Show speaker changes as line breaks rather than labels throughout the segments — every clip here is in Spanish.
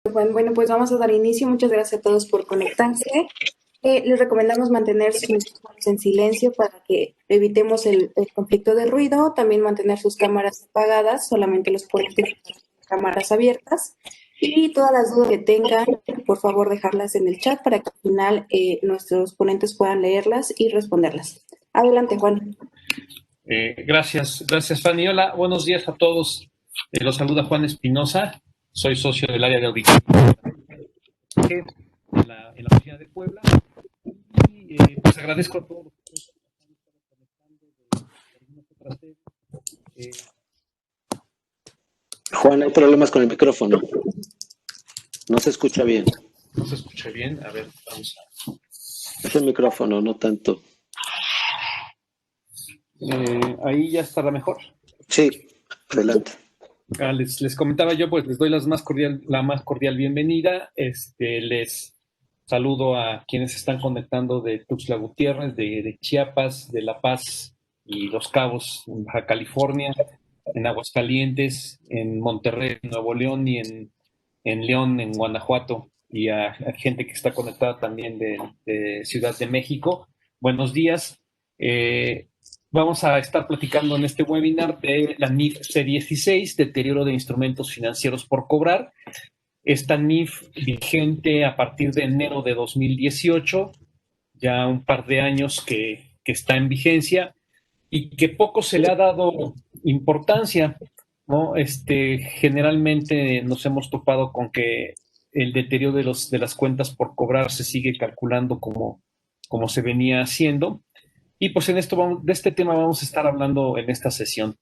Bueno, pues vamos a dar inicio. Muchas gracias a todos por conectarse. Les recomendamos mantener sus micrófonos en silencio para que evitemos el conflicto de ruido. También mantener sus cámaras apagadas, solamente los ponentes con cámaras abiertas. Y todas las dudas que tengan, por favor, dejarlas en el chat para que al final nuestros ponentes puedan leerlas y responderlas. Adelante, Juan.
Gracias, Fanny. Hola, buenos días a todos. Los saluda Juan Espinosa. Soy socio del área de auditoría en la oficina de Puebla. Y pues agradezco a todos los que están conectando de algunas otras sedes.
Juan, hay problemas con el micrófono. No se escucha bien.
¿No se escucha bien? A ver, vamos a...
Es el micrófono, no tanto.
Ahí ya estará mejor.
Sí, adelante.
Les comentaba yo, pues les doy la más cordial bienvenida. Les saludo a quienes se están conectando de Tuxtla Gutiérrez, de Chiapas, de La Paz y Los Cabos, en Baja California, en Aguascalientes, en Monterrey, Nuevo León y en León, en Guanajuato, y a gente que está conectada también de Ciudad de México. Buenos días. Vamos a estar platicando en este webinar de la NIF C16, Deterioro de Instrumentos Financieros por Cobrar. Esta NIF vigente a partir de enero de 2018, ya un par de años que está en vigencia y que poco se le ha dado importancia, ¿no? Generalmente nos hemos topado con que el deterioro de las cuentas por cobrar se sigue calculando como se venía haciendo. Y pues de este tema vamos a estar hablando en esta sesión.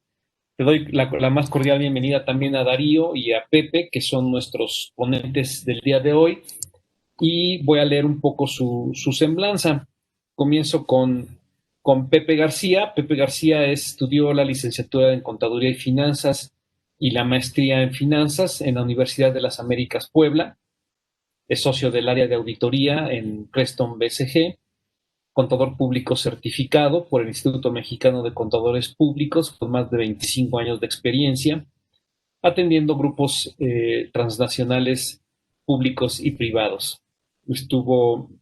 Te doy la más cordial bienvenida también a Darío y a Pepe, que son nuestros ponentes del día de hoy. Y voy a leer un poco su semblanza. Comienzo con Pepe García. Pepe García estudió la licenciatura en Contaduría y Finanzas y la maestría en Finanzas en la Universidad de las Américas Puebla. Es socio del área de auditoría en Creston BCG. Contador público certificado por el Instituto Mexicano de Contadores Públicos, con más de 25 años de experiencia, atendiendo grupos transnacionales públicos y privados. Estuvo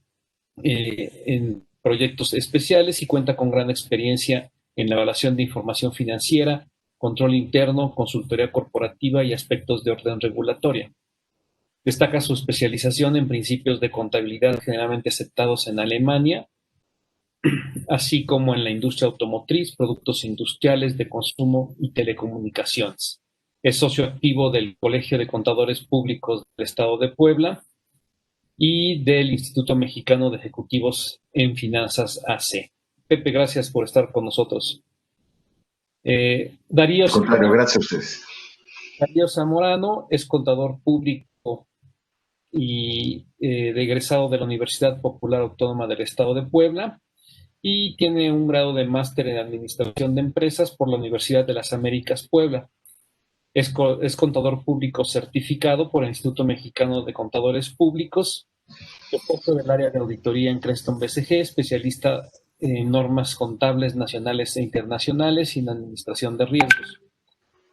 en proyectos especiales y cuenta con gran experiencia en la evaluación de información financiera, control interno, consultoría corporativa y aspectos de orden regulatoria. Destaca su especialización en principios de contabilidad generalmente aceptados en Alemania, así como en la industria automotriz, productos industriales de consumo y telecomunicaciones. Es socio activo del Colegio de Contadores Públicos del Estado de Puebla y del Instituto Mexicano de Ejecutivos en Finanzas AC. Pepe, gracias por estar con nosotros.
Al contrario, gracias a ustedes.
Darío Zamorano es contador público y egresado de la Universidad Popular Autónoma del Estado de Puebla, y tiene un grado de máster en Administración de Empresas por la Universidad de las Américas Puebla. Es contador público certificado por el Instituto Mexicano de Contadores Públicos, socio del área de auditoría en Creston BCG, especialista en normas contables nacionales e internacionales y en administración de riesgos.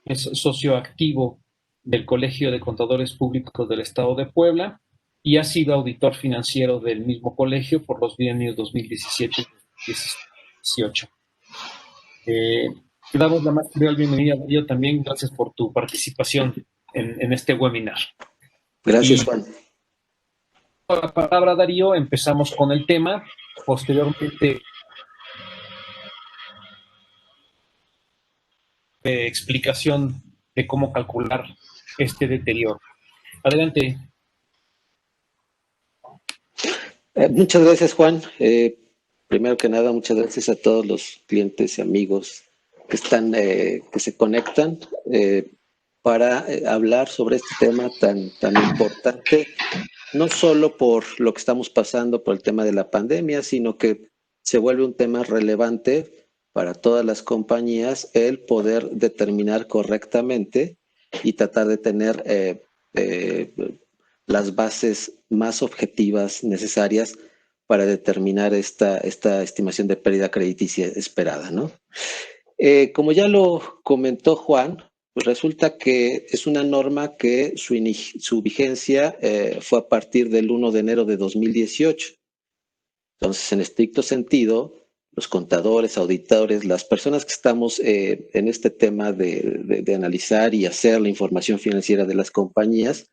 Es socio activo del Colegio de Contadores Públicos del Estado de Puebla y ha sido auditor financiero del mismo colegio por los bienios 2017 y 2018. Te damos la más cordial bienvenida, Darío, también. Gracias por tu participación en este webinar.
Gracias, Juan.
Con la palabra, Darío, empezamos con el tema. Posteriormente, explicación de cómo calcular este deterioro. Adelante.
Muchas gracias, Juan. Primero que nada, muchas gracias a todos los clientes y amigos que se conectan para hablar sobre este tema tan importante, no solo por lo que estamos pasando por el tema de la pandemia, sino que se vuelve un tema relevante para todas las compañías el poder determinar correctamente y tratar de tener las bases más objetivas necesarias para determinar esta estimación de pérdida crediticia esperada, ¿no? Como ya lo comentó Juan, Pues resulta que es una norma que su vigencia fue a partir del 1 de enero de 2018. Entonces, en estricto sentido, los contadores, auditores, las personas que estamos en este tema de analizar y hacer la información financiera de las compañías,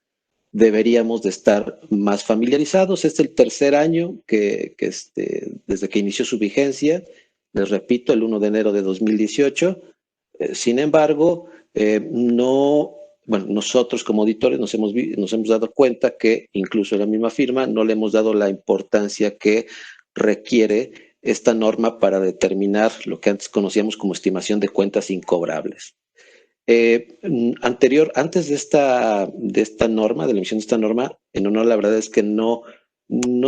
deberíamos de estar más familiarizados. Es el tercer año desde que inició su vigencia, les repito, el 1 de enero de 2018. Sin embargo, no, bueno, nosotros como auditores nos hemos dado cuenta que incluso en la misma firma no le hemos dado la importancia que requiere esta norma para determinar lo que antes conocíamos como estimación de cuentas incobrables. Antes de esta norma, de la emisión de esta norma, en honor, la verdad es que no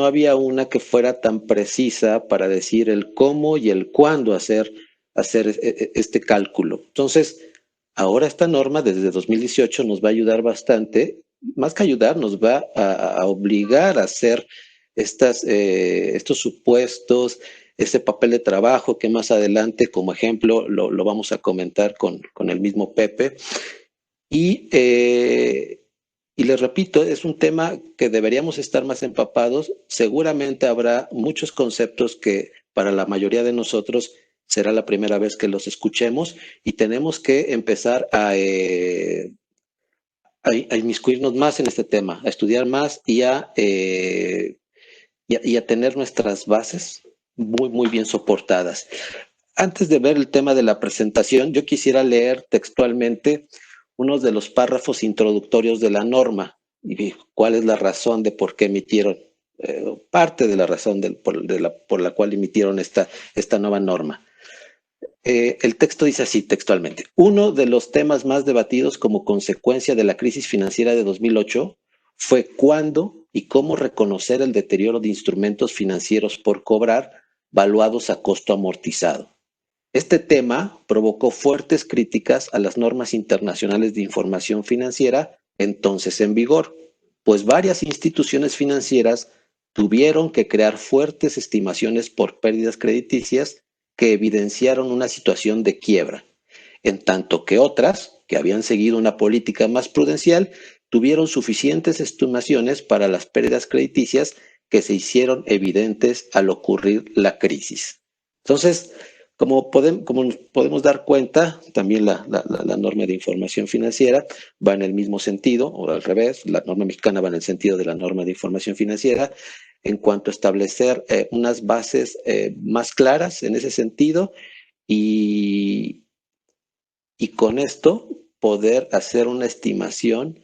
había una que fuera tan precisa para decir el cómo y el cuándo hacer este cálculo. Entonces, ahora esta norma desde 2018 nos va a ayudar bastante, más que ayudar, nos va a obligar a hacer estos supuestos, ese papel de trabajo que más adelante, como ejemplo, lo vamos a comentar con el mismo Pepe. Y les repito, es un tema que deberíamos estar más empapados. Seguramente habrá muchos conceptos que para la mayoría de nosotros será la primera vez que los escuchemos y tenemos que empezar a inmiscuirnos más en este tema, a estudiar más y a tener nuestras bases muy, muy bien soportadas. Antes de ver el tema de la presentación, yo quisiera leer textualmente uno de los párrafos introductorios de la norma y cuál es la razón de por qué emitieron, parte de la razón por la cual emitieron esta nueva norma. El texto dice así textualmente: uno de los temas más debatidos como consecuencia de la crisis financiera de 2008 fue cuándo y cómo reconocer el deterioro de instrumentos financieros por cobrar valuados a costo amortizado. Este tema provocó fuertes críticas a las normas internacionales de información financiera entonces en vigor, pues varias instituciones financieras tuvieron que crear fuertes estimaciones por pérdidas crediticias que evidenciaron una situación de quiebra, en tanto que otras, que habían seguido una política más prudencial, tuvieron suficientes estimaciones para las pérdidas crediticias que se hicieron evidentes al ocurrir la crisis. Entonces, como nos podemos dar cuenta, también la norma de información financiera va en el mismo sentido, o al revés, la norma mexicana va en el sentido de la norma de información financiera, en cuanto a establecer unas bases más claras en ese sentido y con esto poder hacer una estimación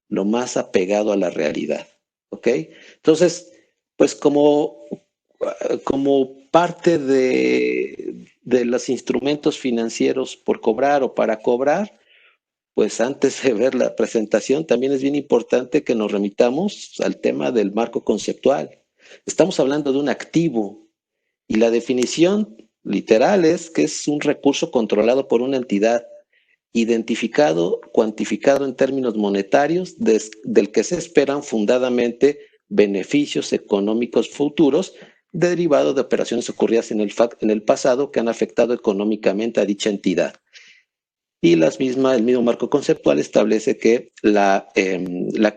lo más apegado a la realidad, ¿ok? Entonces, pues como parte de los instrumentos financieros por cobrar o para cobrar, pues antes de ver la presentación, también es bien importante que nos remitamos al tema del marco conceptual. Estamos hablando de un activo y la definición literal es que es un recurso controlado por una entidad, identificado, cuantificado en términos monetarios, del que se esperan fundadamente beneficios económicos futuros derivados de operaciones ocurridas en el pasado que han afectado económicamente a dicha entidad. Y el mismo marco conceptual establece que la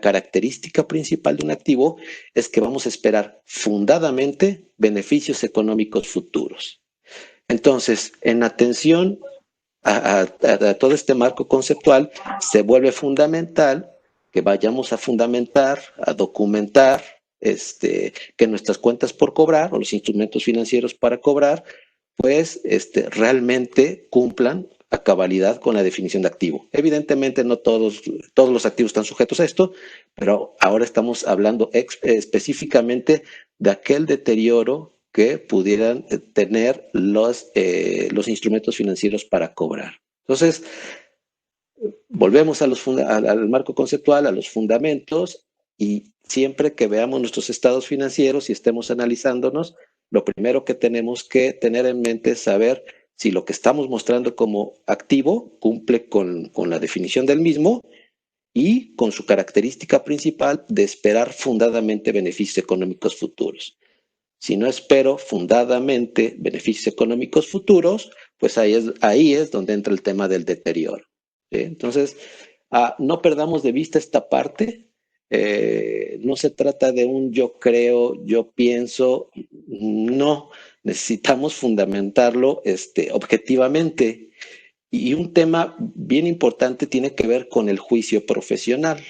característica principal de un activo es que vamos a esperar fundadamente beneficios económicos futuros. Entonces, en atención a todo este marco conceptual, se vuelve fundamental que vayamos a fundamentar, a documentar, que nuestras cuentas por cobrar o los instrumentos financieros para cobrar, pues realmente cumplan a cabalidad con la definición de activo. Evidentemente no todos los activos están sujetos a esto, pero ahora estamos hablando específicamente de aquel deterioro que pudieran tener los instrumentos financieros para cobrar. Entonces, volvemos al marco conceptual, a los fundamentos, y siempre que veamos nuestros estados financieros y estemos analizándonos, lo primero que tenemos que tener en mente es saber si lo que estamos mostrando como activo cumple con la definición del mismo y con su característica principal de esperar fundadamente beneficios económicos futuros. Si no espero fundadamente beneficios económicos futuros, pues ahí es donde entra el tema del deterioro. ¿sí? Entonces, no perdamos de vista esta parte. No se trata de un yo creo, yo pienso, no, necesitamos fundamentarlo objetivamente. Y un tema bien importante tiene que ver con el juicio profesional,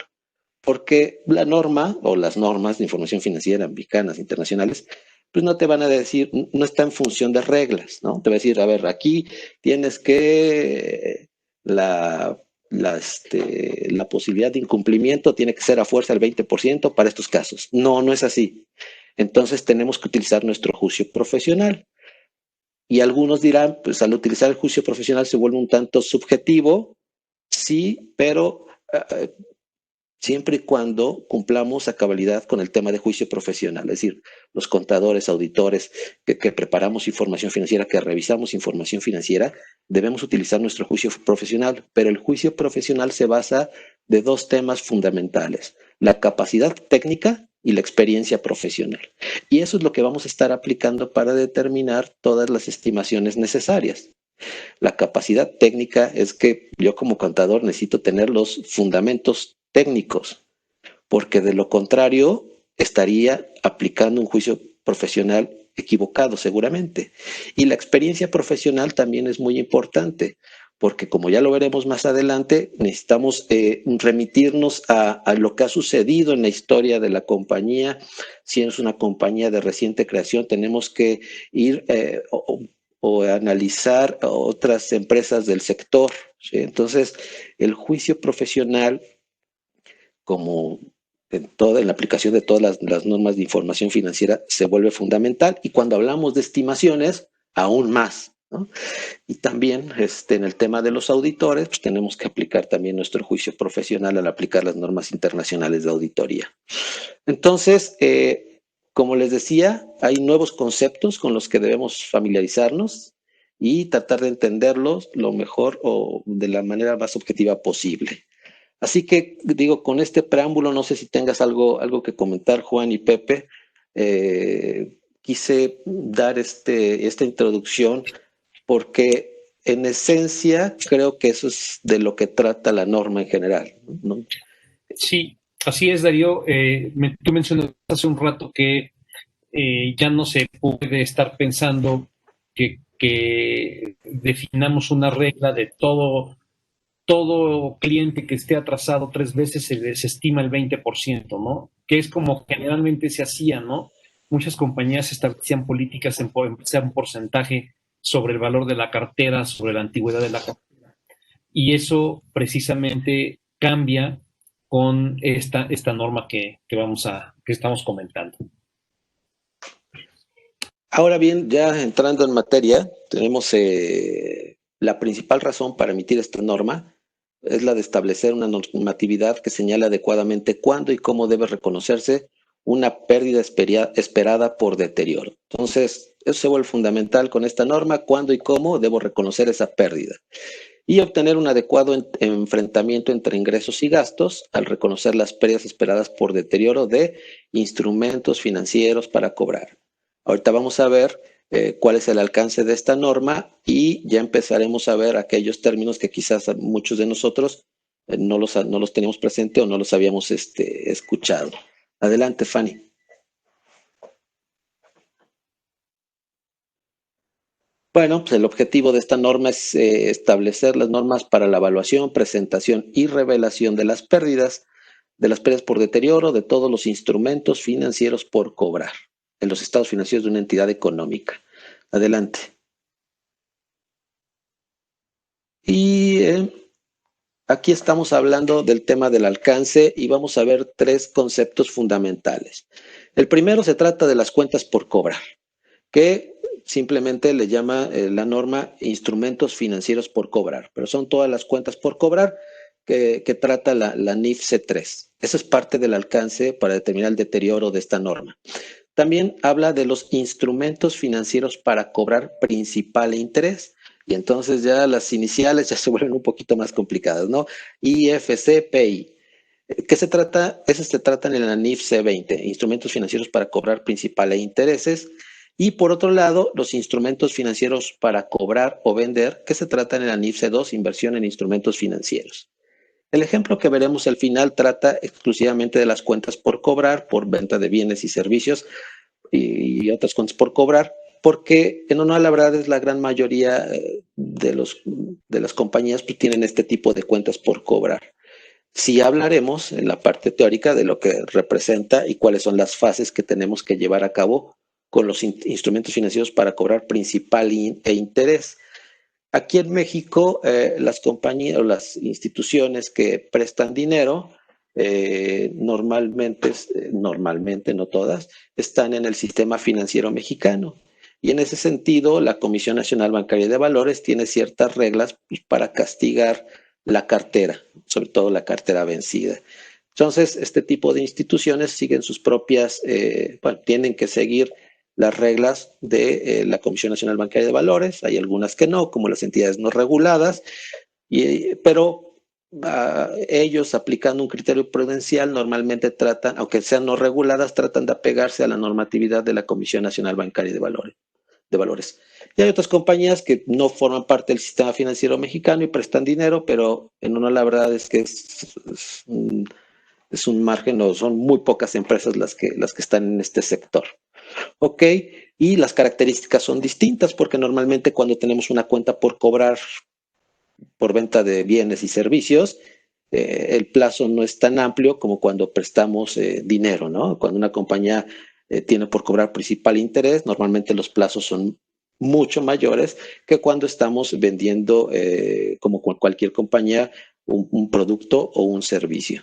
porque la norma o las normas de información financiera americanas, internacionales, pues no te van a decir, no está en función de reglas, ¿no? Te va a decir, a ver, aquí tienes que la posibilidad de incumplimiento tiene que ser a fuerza del 20% para estos casos. No, no es así. Entonces tenemos que utilizar nuestro juicio profesional. Y algunos dirán, pues al utilizar el juicio profesional se vuelve un tanto subjetivo, sí, pero siempre y cuando cumplamos a cabalidad con el tema de juicio profesional, es decir, los contadores, auditores, que preparamos información financiera, que revisamos información financiera, debemos utilizar nuestro juicio profesional, pero el juicio profesional se basa de dos temas fundamentales, la capacidad técnica y la experiencia profesional. Y eso es lo que vamos a estar aplicando para determinar todas las estimaciones necesarias. La capacidad técnica es que yo como contador necesito tener los fundamentos técnicos, porque de lo contrario estaría aplicando un juicio profesional equivocado seguramente. Y la experiencia profesional también es muy importante, porque como ya lo veremos más adelante, necesitamos remitirnos a lo que ha sucedido en la historia de la compañía. Si es una compañía de reciente creación, tenemos que ir o analizar otras empresas del sector, ¿sí? Entonces, el juicio profesional, como en la aplicación de todas las normas de información financiera, se vuelve fundamental. Y cuando hablamos de estimaciones, aún más, ¿no? Y también en el tema de los auditores, pues tenemos que aplicar también nuestro juicio profesional al aplicar las normas internacionales de auditoría. Entonces, como les decía, hay nuevos conceptos con los que debemos familiarizarnos y tratar de entenderlos lo mejor o de la manera más objetiva posible. Así que, digo, con este preámbulo, no sé si tengas algo que comentar, Juan y Pepe. Quise dar esta introducción porque, en esencia, creo que eso es de lo que trata la norma en general, ¿no?
Sí, así es, Darío. Tú mencionaste hace un rato que ya no se puede estar pensando que definamos una regla de todo cliente que esté atrasado 3 veces se desestima el 20%, ¿no? Que es como generalmente se hacía, ¿no? Muchas compañías establecían políticas en un porcentaje sobre el valor de la cartera, sobre la antigüedad de la cartera. Y eso precisamente cambia con esta norma que estamos comentando.
Ahora bien, ya entrando en materia, tenemos la principal razón para emitir esta norma es la de establecer una normatividad que señala adecuadamente cuándo y cómo debe reconocerse una pérdida esperada por deterioro. Entonces, eso se vuelve fundamental con esta norma, cuándo y cómo debo reconocer esa pérdida. Y obtener un adecuado enfrentamiento entre ingresos y gastos al reconocer las pérdidas esperadas por deterioro de instrumentos financieros para cobrar. Ahorita vamos a ver cuál es el alcance de esta norma y ya empezaremos a ver aquellos términos que quizás muchos de nosotros no los teníamos presente o no los habíamos escuchado. Adelante, Fanny. Bueno, pues el objetivo de esta norma es establecer las normas para la evaluación, presentación y revelación de las pérdidas por deterioro de todos los instrumentos financieros por cobrar en los estados financieros de una entidad económica. Adelante. Y aquí estamos hablando del tema del alcance y vamos a ver tres conceptos fundamentales. El primero se trata de las cuentas por cobrar, que simplemente le llama la norma instrumentos financieros por cobrar, pero son todas las cuentas por cobrar que trata la NIF C3. Eso es parte del alcance para determinar el deterioro de esta norma. También habla de los instrumentos financieros para cobrar principal e interés. Y entonces ya las iniciales ya se vuelven un poquito más complicadas, ¿no? IFC-PI. ¿Qué se trata? Esas se tratan en la NIF C20, instrumentos financieros para cobrar principal e intereses. Y por otro lado, los instrumentos financieros para cobrar o vender, que se tratan en la NIF C2, inversión en instrumentos financieros. El ejemplo que veremos al final trata exclusivamente de las cuentas por cobrar, por venta de bienes y servicios y otras cuentas por cobrar, porque en honor a la verdad es la gran mayoría de las compañías pues, tienen este tipo de cuentas por cobrar. Sí hablaremos en la parte teórica de lo que representa y cuáles son las fases que tenemos que llevar a cabo con los instrumentos financieros para cobrar principal e interés. Aquí en México, las compañías o las instituciones que prestan dinero, normalmente, no todas, están en el sistema financiero mexicano. Y en ese sentido, la Comisión Nacional Bancaria de Valores tiene ciertas reglas pues, para castigar la cartera, sobre todo la cartera vencida. Entonces, este tipo de instituciones siguen sus propias, tienen que seguir las reglas de la Comisión Nacional Bancaria de Valores. Hay algunas que no, como las entidades no reguladas, pero ellos aplicando un criterio prudencial normalmente tratan, aunque sean no reguladas, tratan de apegarse a la normatividad de la Comisión Nacional Bancaria de Valores. Y hay otras compañías que no forman parte del sistema financiero mexicano y prestan dinero, pero en una la verdad es que es un margen, o son muy pocas empresas las que están en este sector. Ok, y las características son distintas porque normalmente cuando tenemos una cuenta por cobrar por venta de bienes y servicios, el plazo no es tan amplio como cuando prestamos dinero, ¿no? Cuando una compañía tiene por cobrar principal interés, normalmente los plazos son mucho mayores que cuando estamos vendiendo, como cualquier compañía, un producto o un servicio.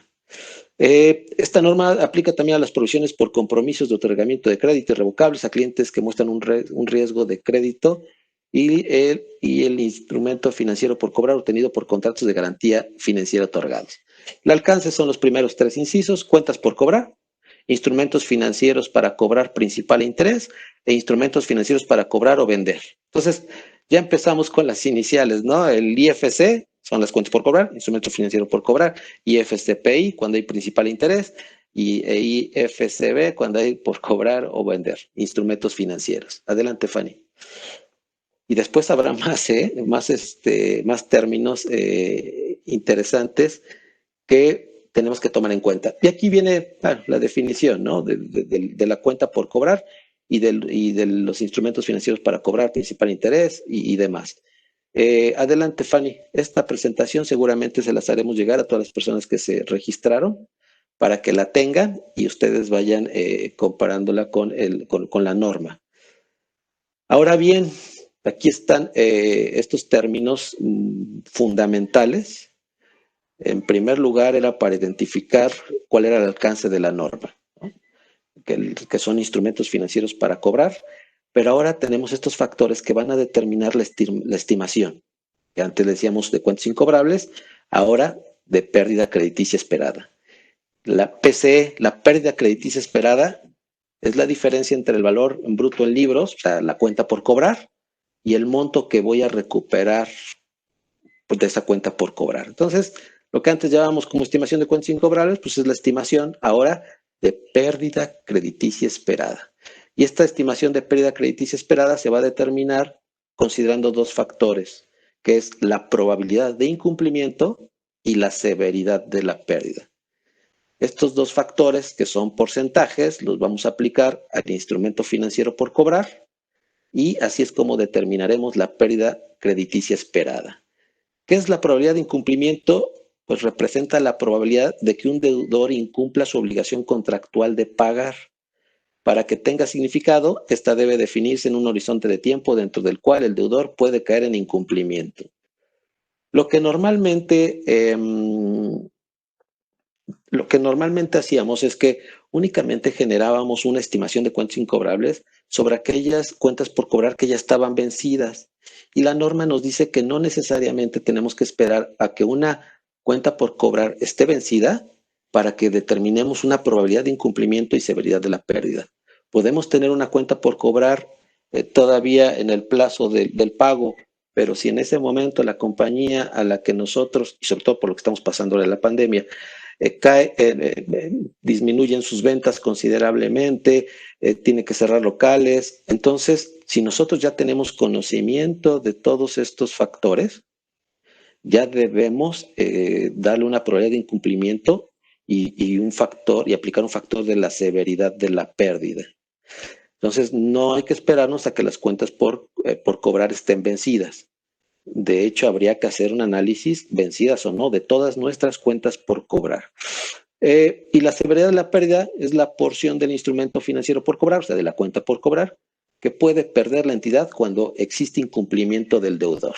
Esta norma aplica también a las provisiones por compromisos de otorgamiento de crédito irrevocables a clientes que muestran un riesgo de crédito y el instrumento financiero por cobrar obtenido por contratos de garantía financiera otorgados. El alcance son los primeros 3 incisos: cuentas por cobrar, instrumentos financieros para cobrar principal e interés e instrumentos financieros para cobrar o vender. Entonces, ya empezamos con las iniciales, ¿no? El IFC son las cuentas por cobrar, instrumento financiero por cobrar, IFCPI cuando hay principal interés y IFCB cuando hay por cobrar o vender, instrumentos financieros. Adelante, Fanny. Y después habrá más términos interesantes que tenemos que tomar en cuenta. Y aquí viene la definición, ¿no? de la cuenta por cobrar y de los instrumentos financieros para cobrar principal interés y demás. Adelante, Fanny. Esta presentación seguramente se las haremos llegar a todas las personas que se registraron para que la tengan y ustedes vayan comparándola con la norma. Ahora bien, aquí están estos términos fundamentales. En primer lugar, era para identificar cuál era el alcance de la norma, ¿no? que son instrumentos financieros para cobrar, pero ahora tenemos estos factores que van a determinar la estimación, que antes decíamos de cuentas incobrables, ahora de pérdida crediticia esperada. La PCE, la pérdida crediticia esperada, es la diferencia entre el valor en bruto en libros, o sea, la cuenta por cobrar, y el monto que voy a recuperar de esa cuenta por cobrar. Entonces, lo que antes llamábamos como estimación de cuentas incobrables, pues es la estimación ahora de pérdida crediticia esperada. Y esta estimación de pérdida crediticia esperada se va a determinar considerando 2 factores, que es la probabilidad de incumplimiento y la severidad de la pérdida. Estos 2 factores, que son porcentajes, los vamos a aplicar al instrumento financiero por cobrar y así es como determinaremos la pérdida crediticia esperada. ¿Qué es la probabilidad de incumplimiento? Pues representa la probabilidad de que un deudor incumpla su obligación contractual de pagar. Para que tenga significado, esta debe definirse en un horizonte de tiempo dentro del cual el deudor puede caer en incumplimiento. Lo que normalmente hacíamos es que únicamente generábamos una estimación de cuentas incobrables sobre aquellas cuentas por cobrar que ya estaban vencidas. Y la norma nos dice que no necesariamente tenemos que esperar a que una cuenta por cobrar esté vencida para que determinemos una probabilidad de incumplimiento y severidad de la pérdida. Podemos tener una cuenta por cobrar todavía en el plazo del pago, pero si en ese momento la compañía a la que nosotros, y sobre todo por lo que estamos pasando en la pandemia, disminuyen sus ventas considerablemente, tiene que cerrar locales. Entonces, si nosotros ya tenemos conocimiento de todos estos factores, ya debemos darle una probabilidad de incumplimiento y aplicar un factor de la severidad de la pérdida. Entonces, no hay que esperarnos a que las cuentas por cobrar estén vencidas. De hecho, habría que hacer un análisis, vencidas o no, de todas nuestras cuentas por cobrar. Y la severidad de la pérdida es la porción del instrumento financiero por cobrar, o sea, de la cuenta por cobrar, que puede perder la entidad cuando existe incumplimiento del deudor.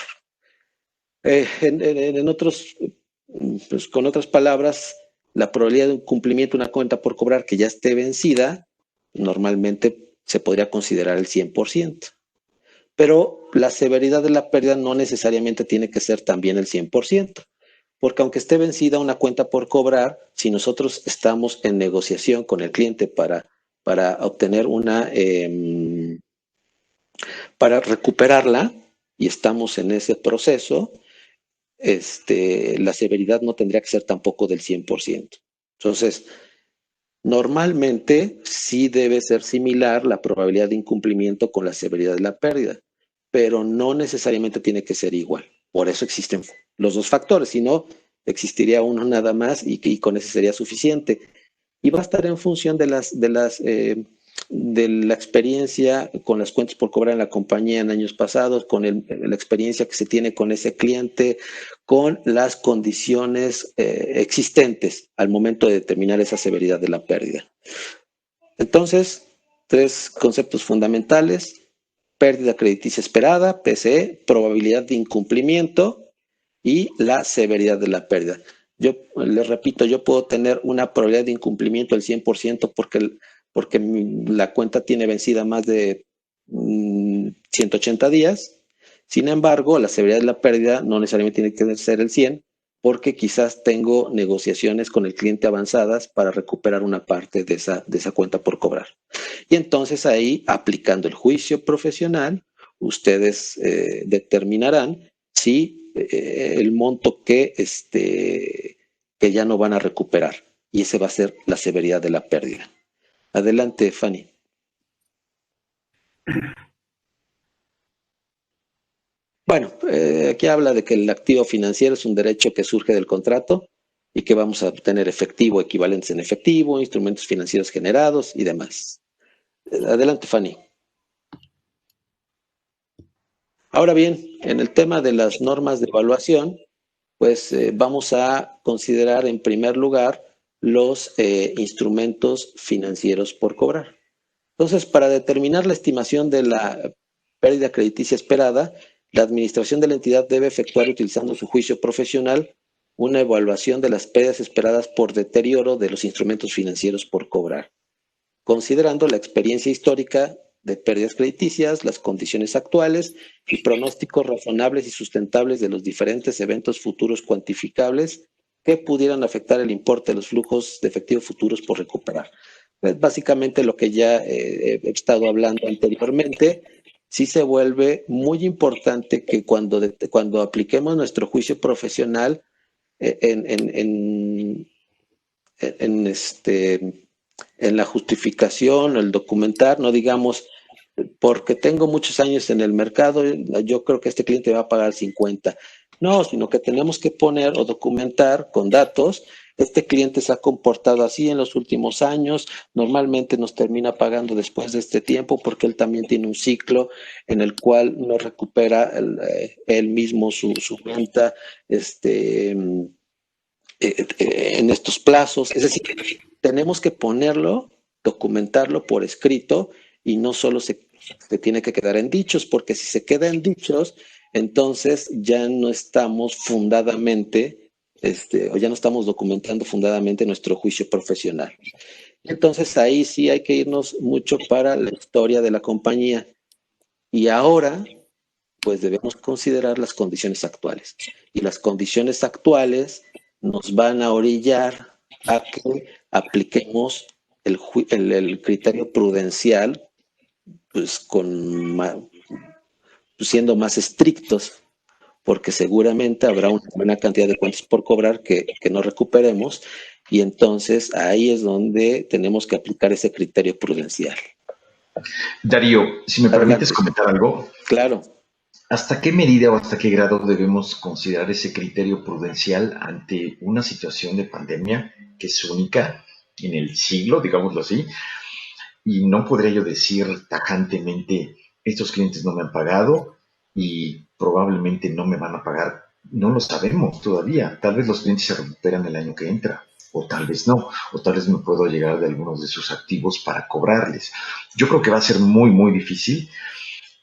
Pues, con otras palabras, la probabilidad de un cumplimiento de una cuenta por cobrar que ya esté vencida, normalmente se podría considerar el 100%. Pero la severidad de la pérdida no necesariamente tiene que ser también el 100%, porque aunque esté vencida una cuenta por cobrar, si nosotros estamos en negociación con el cliente para obtener para recuperarla y estamos en ese proceso, la severidad no tendría que ser tampoco del 100%. Entonces, normalmente sí debe ser similar la probabilidad de incumplimiento con la severidad de la pérdida, pero no necesariamente tiene que ser igual. Por eso existen los dos factores, si no, existiría uno nada más y con ese sería suficiente. Y va a estar en función de la experiencia con las cuentas por cobrar en la compañía en años pasados, con la experiencia que se tiene con ese cliente, con las condiciones existentes al momento de determinar esa severidad de la pérdida. Entonces, 3 conceptos fundamentales: pérdida crediticia esperada, PCE, probabilidad de incumplimiento y la severidad de la pérdida. Yo les repito, yo puedo tener una probabilidad de incumplimiento del 100% porque la cuenta tiene vencida más de 180 días. Sin embargo, la severidad de la pérdida no necesariamente tiene que ser el 100%, porque quizás tengo negociaciones con el cliente avanzadas para recuperar una parte de esa cuenta por cobrar. Y entonces ahí, aplicando el juicio profesional, ustedes determinarán si el monto que ya no van a recuperar, y ese va a ser la severidad de la pérdida. Adelante, Fanny. Bueno, aquí habla de que el activo financiero es un derecho que surge del contrato y que vamos a obtener efectivo, equivalentes en efectivo, instrumentos financieros generados y demás. Adelante, Fanny. Ahora bien, en el tema de las normas de evaluación, pues vamos a considerar en primer lugar los instrumentos financieros por cobrar. Entonces, para determinar la estimación de la pérdida crediticia esperada, la administración de la entidad debe efectuar, utilizando su juicio profesional, una evaluación de las pérdidas esperadas por deterioro de los instrumentos financieros por cobrar, considerando la experiencia histórica de pérdidas crediticias, las condiciones actuales y pronósticos razonables y sustentables de los diferentes eventos futuros cuantificables que pudieran afectar el importe de los flujos de efectivo futuros por recuperar. Es básicamente lo que ya he estado hablando anteriormente. Sí se vuelve muy importante que cuando apliquemos nuestro juicio profesional en la justificación, el documentar, no digamos, porque tengo muchos años en el mercado, yo creo que este cliente va a pagar 50. No, sino que tenemos que poner o documentar con datos: este cliente se ha comportado así en los últimos años, normalmente nos termina pagando después de este tiempo porque él también tiene un ciclo en el cual no recupera él mismo su venta en estos plazos. Es decir, tenemos que ponerlo, documentarlo por escrito, y no solo se tiene que quedar en dichos, porque si se queda en dichos, entonces ya no estamos fundadamente, o ya no estamos documentando fundadamente nuestro juicio profesional. Entonces ahí sí hay que irnos mucho para la historia de la compañía. Y ahora, pues debemos considerar las condiciones actuales. Y las condiciones actuales nos van a orillar a que apliquemos el criterio prudencial, pues siendo más estrictos, porque seguramente habrá una buena cantidad de cuentas por cobrar que no recuperemos, y entonces ahí es donde tenemos que aplicar ese criterio prudencial.
Darío, si me permites
Adelante.
comentar algo,
Claro.
¿hasta qué medida o hasta qué grado debemos considerar ese criterio prudencial ante una situación de pandemia que es única en el siglo, digámoslo así? Y no podría yo decir tajantemente, estos clientes no me han pagado y probablemente no me van a pagar. No lo sabemos todavía. Tal vez los clientes se recuperan el año que entra, o tal vez no, o tal vez me puedo llegar de algunos de sus activos para cobrarles. Yo creo que va a ser muy, muy difícil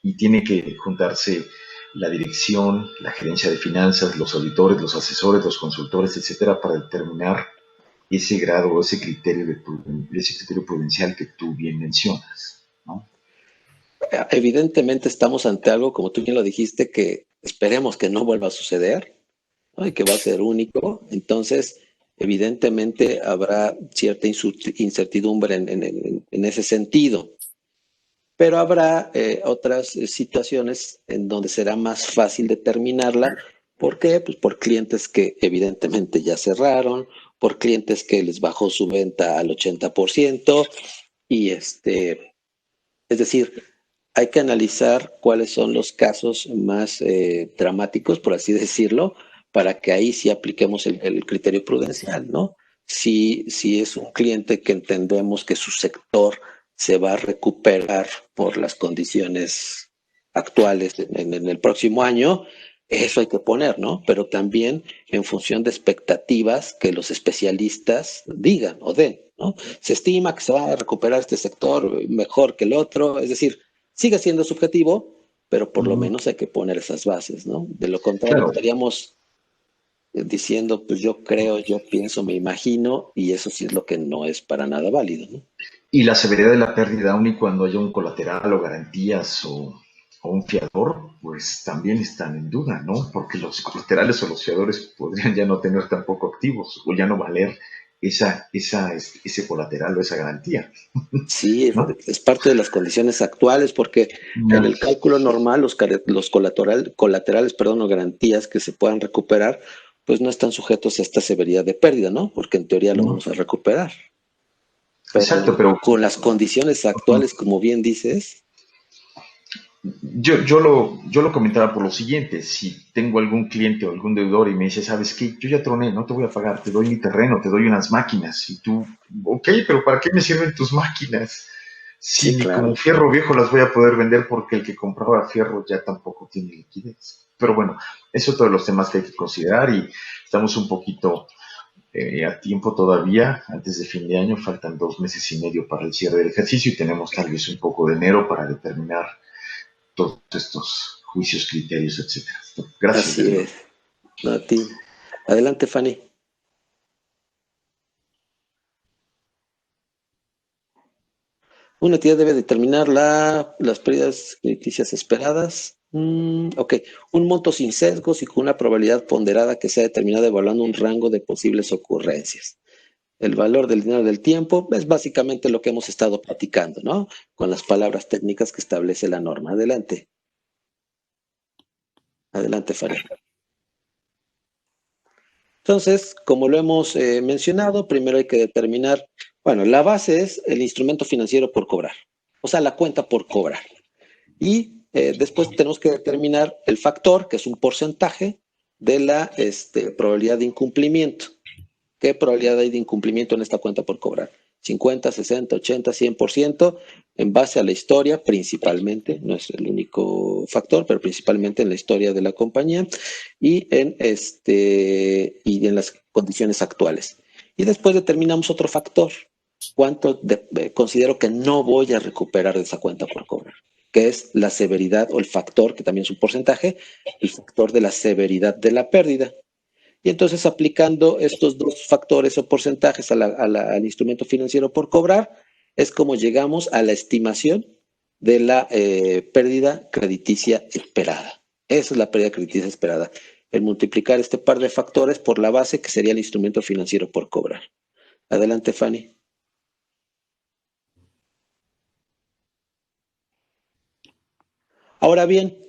y tiene que juntarse la dirección, la gerencia de finanzas, los auditores, los asesores, los consultores, etcétera, para determinar ese grado o ese criterio prudencial que tú bien mencionas, ¿no?
Evidentemente estamos ante algo, como tú bien lo dijiste, que esperemos que no vuelva a suceder, ¿no? Y que va a ser único. Entonces, evidentemente habrá cierta incertidumbre en ese sentido. Pero habrá otras situaciones en donde será más fácil determinarla. ¿Por qué? Pues por clientes que evidentemente ya cerraron, por clientes que les bajó su venta al 80%, y es decir, hay que analizar cuáles son los casos más dramáticos, por así decirlo, para que ahí sí apliquemos el criterio prudencial, ¿no? Si es un cliente que entendemos que su sector se va a recuperar por las condiciones actuales en el próximo año, eso hay que poner, ¿no? Pero también en función de expectativas que los especialistas digan o den, ¿no? Se estima que se va a recuperar este sector mejor que el otro, es decir, sigue siendo subjetivo, pero por lo menos hay que poner esas bases, ¿no? De lo contrario,
Claro,
estaríamos diciendo, pues yo creo, yo pienso, me imagino, y eso sí es lo que no es para nada válido, ¿no?
y la severidad de la pérdida, aun y cuando haya un colateral o garantías o un fiador, pues también están en duda, ¿no? Porque los colaterales o los fiadores podrían ya no tener tampoco activos o ya no valer ese colateral o esa garantía,
Sí,
¿no?
es parte de las condiciones actuales, porque en
Ya.
el cálculo normal los colaterales, perdón, o garantías que se puedan recuperar, pues no están sujetos a esta severidad de pérdida, ¿no? Porque en teoría lo
¿No?
vamos a recuperar.
Exacto,
Pero
pero
con las condiciones actuales, como bien dices,
yo lo comentaba por lo siguiente, si tengo algún cliente o algún deudor y me dice, ¿sabes qué? Yo ya troné, no te voy a pagar, te doy mi terreno, te doy unas máquinas, y tú, ok, pero ¿para qué me sirven tus máquinas? Si
sí,
ni como
claro.
fierro viejo las voy a poder vender porque el que compraba fierro ya tampoco tiene liquidez. Pero bueno, eso es todos los temas que hay que considerar y estamos un poquito a tiempo todavía, antes de fin de año, faltan 2 meses y medio para el cierre del ejercicio y tenemos tal vez un poco de enero para determinar todos estos juicios, criterios, etcétera. Gracias,
Así
Darío.
es. No, a ti. Adelante, Fanny. Una entidad debe determinar las pérdidas crediticias esperadas. Ok, un monto sin sesgos y con una probabilidad ponderada que sea determinada evaluando un rango de posibles ocurrencias. El valor del dinero del tiempo es básicamente lo que hemos estado platicando, ¿no? Con las palabras técnicas que establece la norma. Adelante. Adelante, Fanny. Entonces, como lo hemos mencionado, primero hay que determinar, bueno, la base es el instrumento financiero por cobrar, o sea, la cuenta por cobrar. Y después tenemos que determinar el factor, que es un porcentaje de la probabilidad de incumplimiento. ¿Qué probabilidad hay de incumplimiento en esta cuenta por cobrar? 50, 60, 80, 100%, en base a la historia principalmente, no es el único factor, pero principalmente en la historia de la compañía y en las condiciones actuales. Y después determinamos otro factor, cuánto considero que no voy a recuperar de esa cuenta por cobrar, que es la severidad o el factor, que también es un porcentaje, el factor de la severidad de la pérdida. Y entonces aplicando estos dos factores o porcentajes al instrumento financiero por cobrar, es como llegamos a la estimación de la pérdida crediticia esperada. Esa es la pérdida crediticia esperada. El multiplicar este par de factores por la base que sería el instrumento financiero por cobrar. Adelante, Fanny. Ahora bien,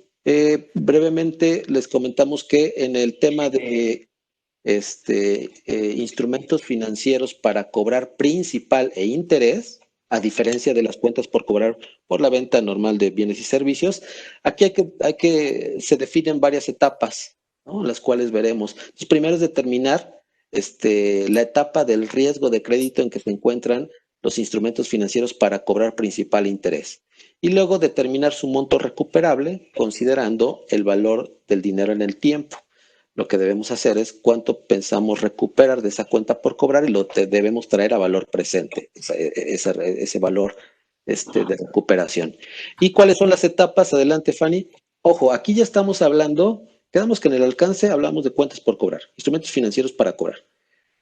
brevemente les comentamos que en el tema de instrumentos financieros para cobrar principal e interés, a diferencia de las cuentas por cobrar por la venta normal de bienes y servicios. Aquí se definen varias etapas, ¿no? Las cuales veremos. Entonces, primero es determinar la etapa del riesgo de crédito en que se encuentran los instrumentos financieros para cobrar principal e interés. Y luego determinar su monto recuperable considerando el valor del dinero en el tiempo. Lo que debemos hacer es cuánto pensamos recuperar de esa cuenta por cobrar y lo debemos traer a valor presente, ese valor de recuperación. ¿Y cuáles son las etapas? Adelante, Fanny. Ojo, aquí ya estamos hablando, quedamos que en el alcance hablamos de cuentas por cobrar, instrumentos financieros para cobrar.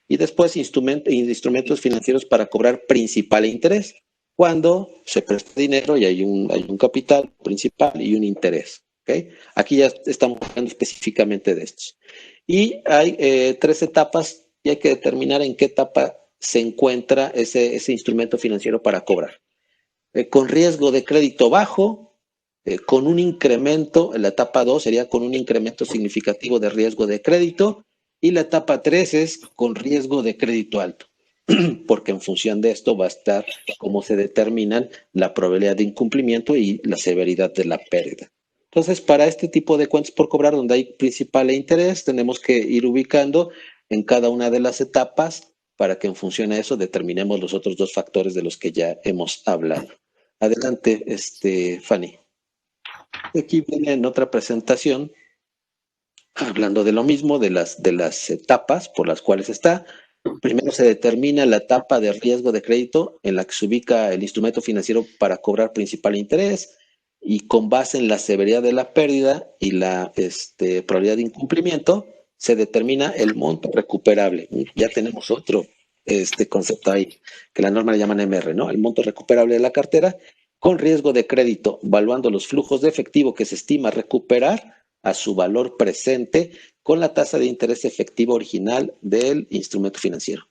Y después instrumentos financieros para cobrar principal e interés, cuando se presta dinero y hay un capital principal y un interés. ¿Okay? Aquí ya estamos hablando específicamente de estos. Y hay 3 etapas y hay que determinar en qué etapa se encuentra ese instrumento financiero para cobrar. Con riesgo de crédito bajo, con un incremento, en la etapa 2 sería con un incremento significativo de riesgo de crédito, y la etapa 3 es con riesgo de crédito alto, porque en función de esto va a estar cómo se determinan la probabilidad de incumplimiento y la severidad de la pérdida. Entonces, para este tipo de cuentas por cobrar, donde hay principal e interés, tenemos que ir ubicando en cada una de las etapas para que en función de eso determinemos los otros 2 factores de los que ya hemos hablado. Adelante, Fanny. Aquí viene en otra presentación, hablando de lo mismo, de las etapas por las cuales está. Primero se determina la etapa de riesgo de crédito en la que se ubica el instrumento financiero para cobrar principal e interés, y con base en la severidad de la pérdida y la probabilidad de incumplimiento, se determina el monto recuperable. Ya tenemos otro concepto ahí, que la norma le llaman MR, ¿no? El monto recuperable de la cartera con riesgo de crédito, evaluando los flujos de efectivo que se estima recuperar a su valor presente con la tasa de interés efectivo original del instrumento financiero.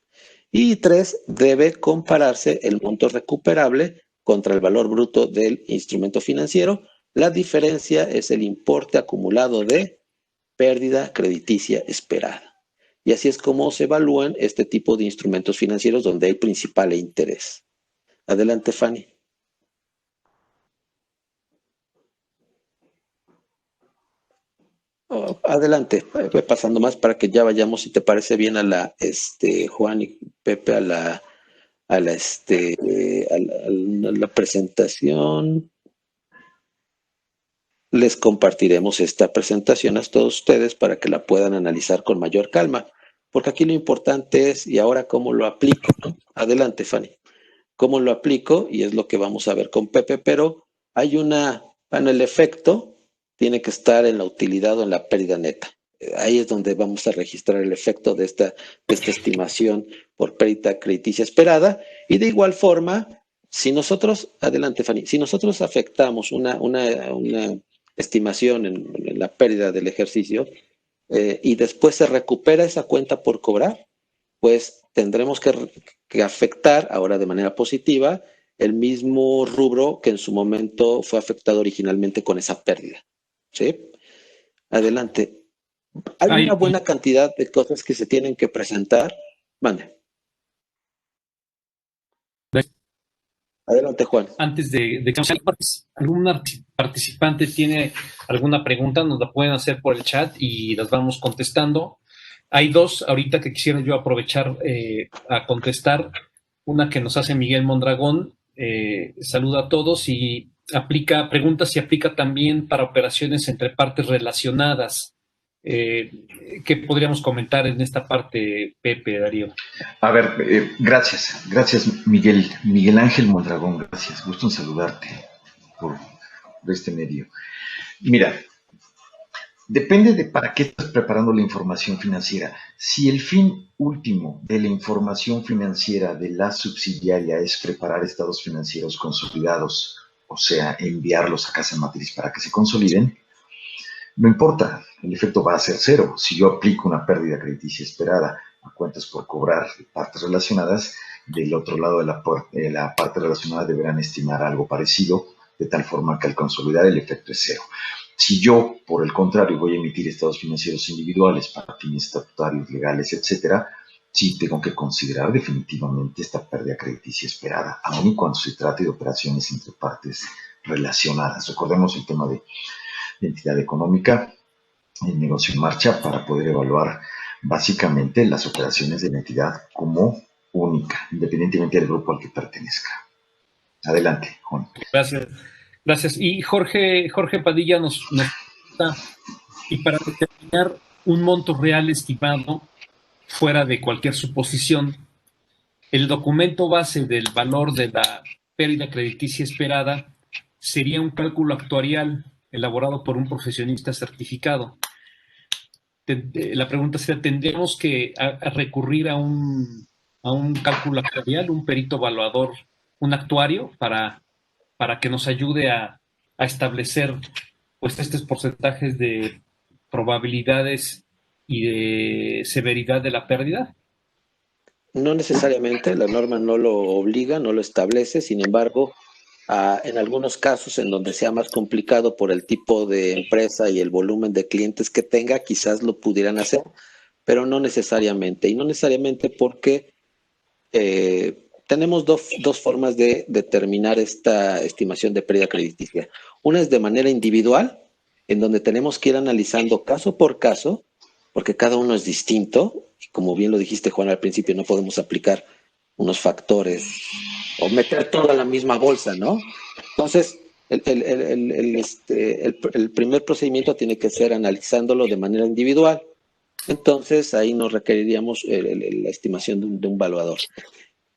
Y 3, debe compararse el monto recuperable contra el valor bruto del instrumento financiero. La diferencia es el importe acumulado de pérdida crediticia esperada. Y así es como se evalúan este tipo de instrumentos financieros donde hay principal e interés. Adelante, Fanny. Adelante, voy pasando más para que ya vayamos, si te parece bien, a la Juan y Pepe, a la presentación. Les compartiremos esta presentación a todos ustedes para que la puedan analizar con mayor calma, porque aquí lo importante es, y ahora cómo lo aplico, ¿no? Adelante, Fanny. ¿Cómo lo aplico? Y es lo que vamos a ver con Pepe, pero hay el efecto tiene que estar en la utilidad o en la pérdida neta. Ahí es donde vamos a registrar el efecto de esta estimación por pérdida crediticia esperada. Y de igual forma, si nosotros, adelante Fanny, si nosotros afectamos una estimación en la pérdida del ejercicio y después se recupera esa cuenta por cobrar, pues tendremos que afectar ahora de manera positiva el mismo rubro que en su momento fue afectado originalmente con esa pérdida. ¿Sí? Adelante. Hay una buena cantidad de cosas que se tienen que presentar. Mande. Adelante, Juan.
Antes de que algún participante tiene alguna pregunta, nos la pueden hacer por el chat y las vamos contestando. Hay 2 ahorita que quisiera yo aprovechar a contestar. Una que nos hace Miguel Mondragón. Saluda a todos y pregunta si aplica también para operaciones entre partes relacionadas. ¿Qué podríamos comentar en esta parte, Pepe, Darío?
A ver, gracias, Miguel Ángel Mondragón, gracias, gusto en saludarte por este medio. Mira, depende de para qué estás preparando la información financiera. Si el fin último de la información financiera de la subsidiaria es preparar estados financieros consolidados, o sea, enviarlos a casa matriz para que se consoliden, no importa, el efecto va a ser 0. Si yo aplico una pérdida crediticia esperada a cuentas por cobrar de partes relacionadas, del otro lado de la parte relacionada deberán estimar algo parecido, de tal forma que al consolidar el efecto es 0. Si yo, por el contrario, voy a emitir estados financieros individuales para fines estatutarios, legales, etcétera, sí tengo que considerar definitivamente esta pérdida crediticia esperada, aun y cuando se trate de operaciones entre partes relacionadas. Recordemos el tema de entidad económica, el negocio en marcha, para poder evaluar básicamente las operaciones de la entidad como única, independientemente del grupo al que pertenezca. Adelante, Juan.
Gracias. Gracias. Y Jorge Padilla nos pregunta, y para determinar un monto real estimado, fuera de cualquier suposición, el documento base del valor de la pérdida crediticia esperada sería un cálculo actuarial elaborado por un profesionista certificado. La pregunta sería, ¿tendríamos que recurrir a un cálculo actuarial, un perito evaluador, un actuario, para que nos ayude a establecer pues estos porcentajes de probabilidades y de severidad de la pérdida?
No necesariamente, la norma no lo obliga, no lo establece, sin embargo, en algunos casos en donde sea más complicado por el tipo de empresa y el volumen de clientes que tenga, quizás lo pudieran hacer, pero no necesariamente. Y no necesariamente porque tenemos dos formas de determinar esta estimación de pérdida crediticia. Una es de manera individual, en donde tenemos que ir analizando caso por caso, porque cada uno es distinto, y como bien lo dijiste, Juan, al principio, no podemos aplicar unos factores o meter todo en la misma bolsa, ¿no? Entonces, el primer procedimiento tiene que ser analizándolo de manera individual. Entonces, ahí nos requeriríamos la estimación de un valuador.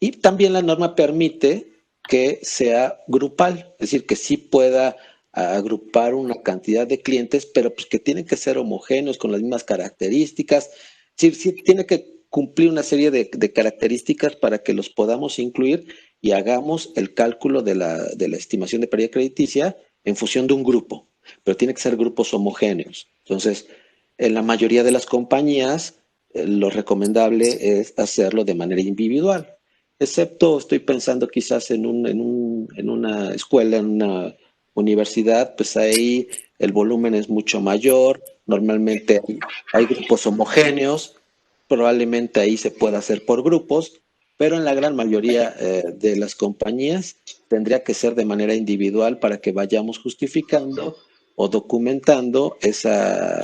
Y también la norma permite que sea grupal, es decir, que sí pueda agrupar una cantidad de clientes, pero pues que tienen que ser homogéneos, con las mismas características. Sí, tiene que cumplir una serie de características para que los podamos incluir y hagamos el cálculo de la estimación de pérdida crediticia en función de un grupo, pero tiene que ser grupos homogéneos. Entonces, en la mayoría de las compañías, lo recomendable es hacerlo de manera individual, excepto estoy pensando quizás en una escuela, en una universidad, pues ahí el volumen es mucho mayor, normalmente hay grupos homogéneos, probablemente ahí se pueda hacer por grupos, pero en la gran mayoría de las compañías tendría que ser de manera individual para que vayamos justificando o documentando esa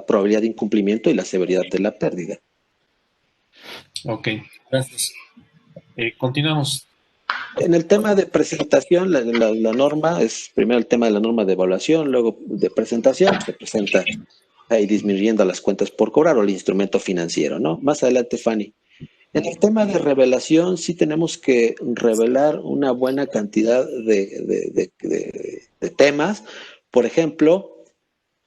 probabilidad de incumplimiento y la severidad de la pérdida.
Ok, gracias. Continuamos.
En el tema de presentación, la norma es primero el tema de la norma de evaluación, luego de presentación, se presenta ahí disminuyendo las cuentas por cobrar o el instrumento financiero, ¿no? Más adelante, Fanny. En el tema de revelación, sí tenemos que revelar una buena cantidad de temas. Por ejemplo,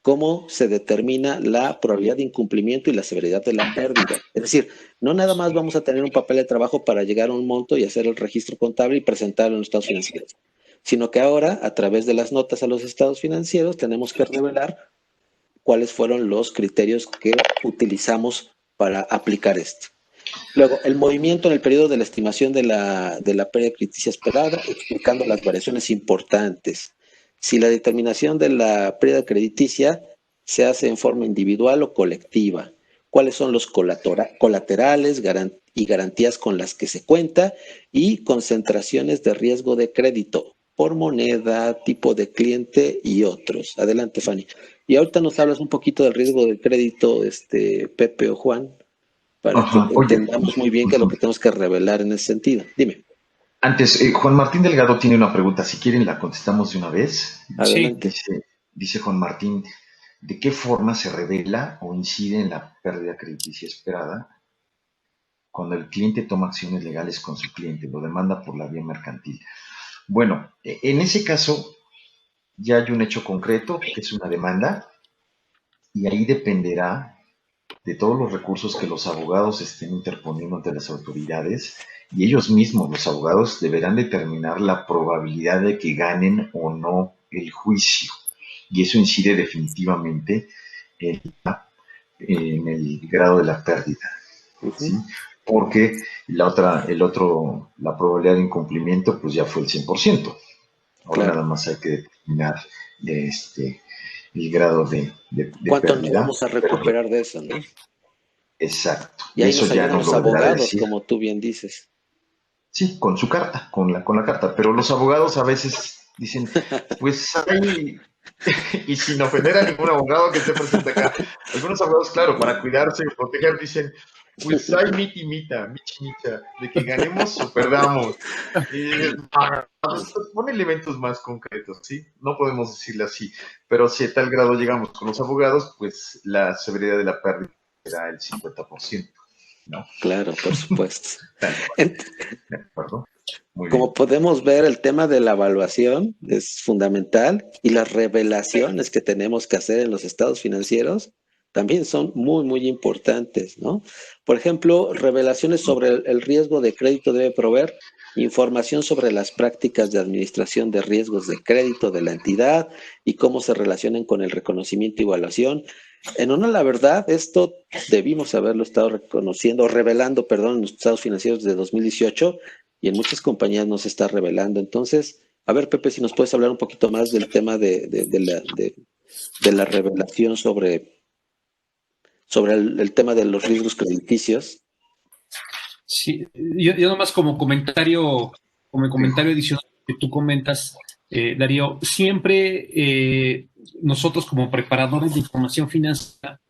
cómo se determina la probabilidad de incumplimiento y la severidad de la pérdida. Es decir, no nada más vamos a tener un papel de trabajo para llegar a un monto y hacer el registro contable y presentarlo en los estados financieros, sino que ahora, a través de las notas a los estados financieros, tenemos que revelar cuáles fueron los criterios que utilizamos para aplicar esto. Luego, el movimiento en el periodo de la estimación de la pérdida crediticia esperada, explicando las variaciones importantes. Si la determinación de la pérdida crediticia se hace en forma individual o colectiva, cuáles son los colaterales y garantías con las que se cuenta y concentraciones de riesgo de crédito por moneda, tipo de cliente y otros. Adelante, Fanny. Y ahorita nos hablas un poquito del riesgo de crédito, Pepe o Juan, para que entendamos muy bien qué es lo que tenemos que revelar en ese sentido. Dime.
Antes, Juan Martín Delgado tiene una pregunta. Si quieren, la contestamos de una vez.
Adelante.
Dice Juan Martín, ¿de qué forma se revela o incide en la pérdida crediticia esperada cuando el cliente toma acciones legales con su cliente, lo demanda por la vía mercantil? Bueno, en ese caso ya hay un hecho concreto, que es una demanda, y ahí dependerá de todos los recursos que los abogados estén interponiendo ante las autoridades, y ellos mismos, los abogados, deberán determinar la probabilidad de que ganen o no el juicio. Y eso incide definitivamente en el grado de la pérdida. ¿Sí? Porque la probabilidad de incumplimiento, pues ya fue el 100%. Ahora claro, nada más hay que determinar el grado de
¿Cuánto nos
pérdida.
vamos a recuperar de eso, no?
Exacto.
Y ahí
Eso
nos
ya
ayudan
nos
los
lo deberá de
abogados,
decir.
como tú bien dices.
Sí, con su carta, con la carta. Pero los abogados a veces dicen, pues hay, y sin ofender a ningún abogado que esté presente acá, algunos abogados, claro, para cuidarse y proteger, dicen, pues hay mitimita, michimicha, de que ganemos o perdamos. Pon elementos más concretos, ¿sí? No podemos decirle así, pero si a tal grado llegamos con los abogados, pues la severidad de la pérdida será el 50%, ¿no?
Claro, por supuesto.
¿De acuerdo? Muy bien.
Como podemos ver, el tema de la evaluación es fundamental y las revelaciones que tenemos que hacer en los estados financieros también son muy, muy importantes, ¿no? Por ejemplo, revelaciones sobre el riesgo de crédito debe proveer información sobre las prácticas de administración de riesgos de crédito de la entidad y cómo se relacionan con el reconocimiento y evaluación. En honor a la verdad, esto debimos haberlo estado reconociendo, revelando, perdón, en los estados financieros de 2018 y en muchas compañías no se está revelando. Entonces, a ver, Pepe, si nos puedes hablar un poquito más del tema de la revelación sobre el tema de los riesgos crediticios.
Sí, yo nomás como comentario adicional que tú comentas, Darío, siempre nosotros como preparadores de información financiera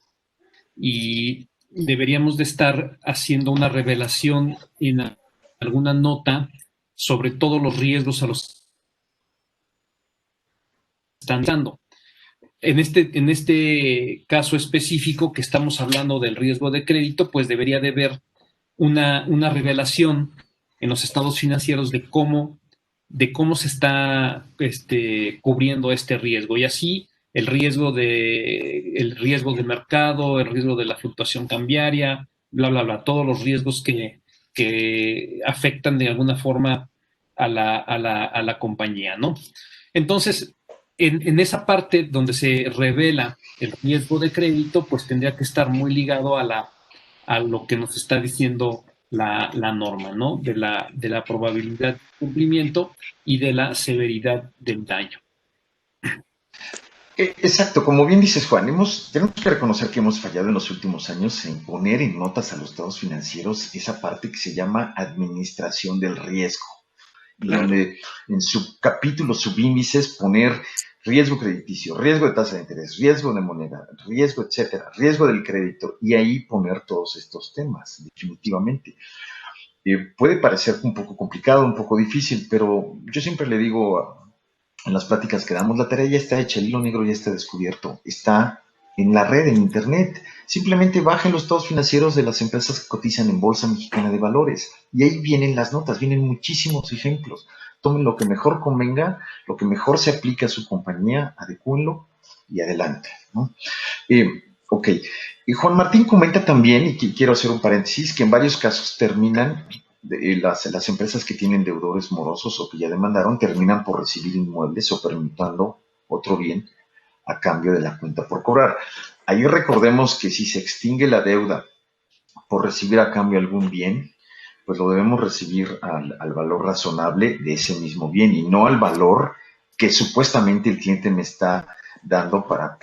y deberíamos de estar haciendo una revelación en alguna nota sobre todos los riesgos a los que están dando. En este caso específico que estamos hablando del riesgo de crédito, pues debería de haber una revelación en los estados financieros de cómo se está cubriendo este riesgo. Y así el riesgo de mercado, el riesgo de la fluctuación cambiaria, bla, bla, bla, todos los riesgos que afectan de alguna forma a la compañía, ¿no? Entonces, en esa parte donde se revela el riesgo de crédito, pues tendría que estar muy ligado a lo que nos está diciendo la norma, ¿no? De la probabilidad de cumplimiento y de la severidad del daño.
Exacto, como bien dices, Juan, tenemos que reconocer que hemos fallado en los últimos años en poner en notas a los estados financieros esa parte que se llama administración del riesgo, donde en subcapítulos, subíndices, poner riesgo crediticio, riesgo de tasa de interés, riesgo de moneda, riesgo, etcétera, riesgo del crédito, y ahí poner todos estos temas, definitivamente. Puede parecer un poco complicado, un poco difícil, pero yo siempre le digo en las pláticas que damos, la tarea ya está hecha, el hilo negro ya está descubierto, está en la red, en internet. Simplemente bajen los estados financieros de las empresas que cotizan en Bolsa Mexicana de Valores y ahí vienen las notas, vienen muchísimos ejemplos. Tomen lo que mejor convenga, lo que mejor se aplica a su compañía, adecúenlo y adelante, ¿no? Ok. Y Juan Martín comenta también, y quiero hacer un paréntesis, que en varios casos terminan, las empresas que tienen deudores morosos o que ya demandaron, terminan por recibir inmuebles o permitiendo otro bien a cambio de la cuenta por cobrar. Ahí recordemos que si se extingue la deuda por recibir a cambio algún bien, pues lo debemos recibir al valor razonable de ese mismo bien y no al valor que supuestamente el cliente me está dando para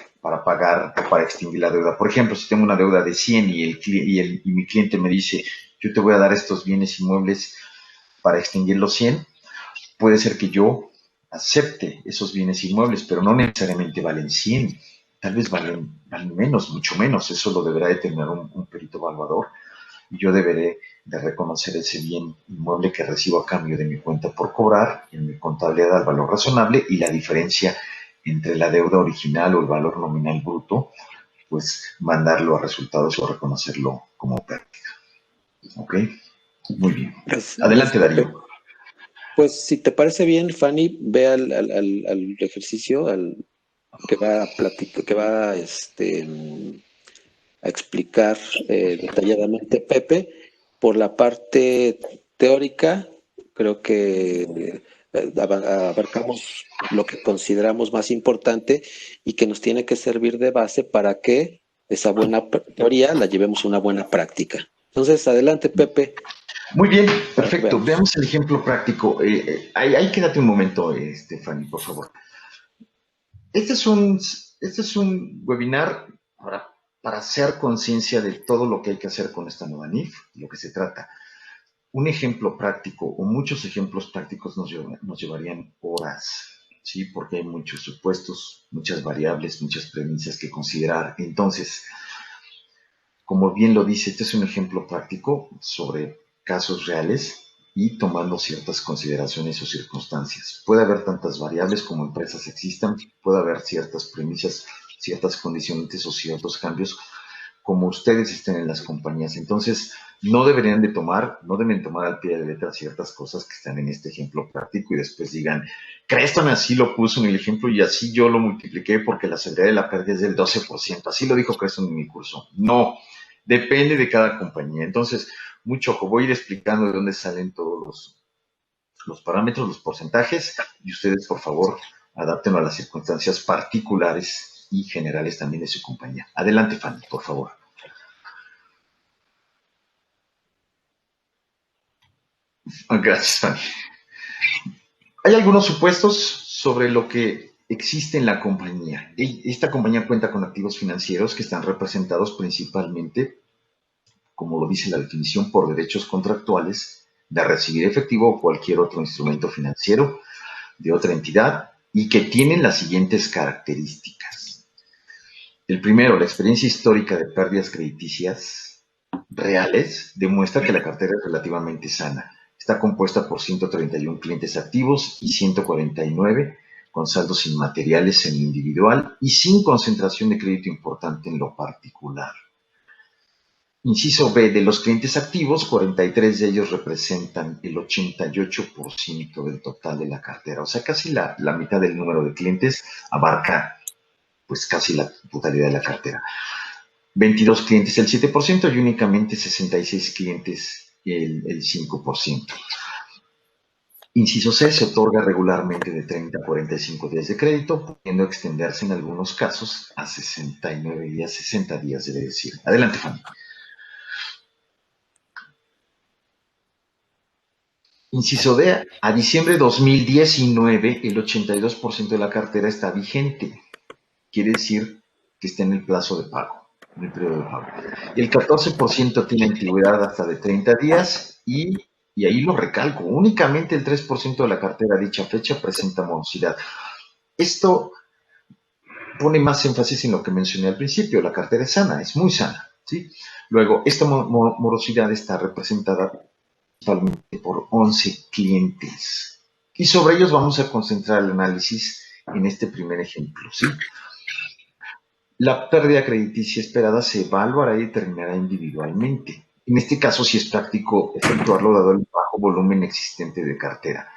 pagar, para extinguir la deuda. Por ejemplo, si tengo una deuda de 100 y mi cliente me dice, yo te voy a dar estos bienes inmuebles para extinguir los 100, puede ser que yo acepte esos bienes inmuebles, pero no necesariamente valen 100, tal vez valen menos, mucho menos, eso lo deberá determinar un perito evaluador y yo deberé de reconocer ese bien inmueble que recibo a cambio de mi cuenta por cobrar en mi contabilidad al valor razonable y la diferencia entre la deuda original o el valor nominal bruto, pues mandarlo a resultados o reconocerlo como pérdida. ¿Ok? Muy bien. Adelante, Darío.
Pues si te parece bien, Fanny, ve al ejercicio que va a platicar, que va a explicar detalladamente Pepe. Por la parte teórica, creo que abarcamos lo que consideramos más importante y que nos tiene que servir de base para que esa buena teoría la llevemos a una buena práctica. Entonces, adelante, Pepe.
Muy bien, perfecto. Veamos el ejemplo práctico. Ahí quédate un momento, Fanny, por favor. Este es Este es un webinar para hacer conciencia de todo lo que hay que hacer con esta nueva NIF, lo que se trata. Un ejemplo práctico o muchos ejemplos prácticos nos llevarían horas, ¿sí? Porque hay muchos supuestos, muchas variables, muchas premisas que considerar. Entonces, como bien lo dice, este es un ejemplo práctico sobre casos reales y tomando ciertas consideraciones o circunstancias. Puede haber tantas variables como empresas existan, puede haber ciertas premisas, ciertas condicionantes o ciertos cambios como ustedes estén en las compañías. Entonces, no deben tomar al pie de letra ciertas cosas que están en este ejemplo práctico y después digan, Creston así lo puso en el ejemplo y así yo lo multipliqué porque la seguridad de la pérdida es del 12%. Así lo dijo Creston en mi curso. No, depende de cada compañía. Entonces, mucho ojo, voy a ir explicando de dónde salen todos los parámetros, los porcentajes, y ustedes, por favor, adapten a las circunstancias particulares y generales también de su compañía. Adelante, Fanny, por favor. Gracias, Fanny. Hay algunos supuestos sobre lo que existe en la compañía. Esta compañía cuenta con activos financieros que están representados principalmente, como lo dice la definición, por derechos contractuales de recibir efectivo o cualquier otro instrumento financiero de otra entidad y que tienen las siguientes características. El primero, la experiencia histórica de pérdidas crediticias reales demuestra que la cartera es relativamente sana. Está compuesta por 131 clientes activos y 149 con saldos inmateriales en lo individual y sin concentración de crédito importante en lo particular. Inciso B, de los clientes activos, 43 de ellos representan el 88% del total de la cartera. O sea, casi la mitad del número de clientes abarca pues casi la totalidad de la cartera. 22 clientes el 7% y únicamente 66 clientes el 5%. Inciso C, se otorga regularmente de 30 a 45 días de crédito, pudiendo extenderse en algunos casos a 69 días, 60 días debe decir. Adelante, Fanny. Inciso D, a diciembre de 2019, el 82% de la cartera está vigente. Quiere decir que está en el plazo de pago, en el periodo de pago. El 14% tiene antigüedad hasta de 30 días y ahí lo recalco, únicamente el 3% de la cartera a dicha fecha presenta morosidad. Esto pone más énfasis en lo que mencioné al principio, la cartera es sana, es muy sana, ¿sí? Luego, esta morosidad está representada totalmente por 11 clientes. Y sobre ellos vamos a concentrar el análisis en este primer ejemplo, ¿sí? La pérdida crediticia esperada se evaluará y determinará individualmente. En este caso, si es práctico efectuarlo dado el bajo volumen existente de cartera.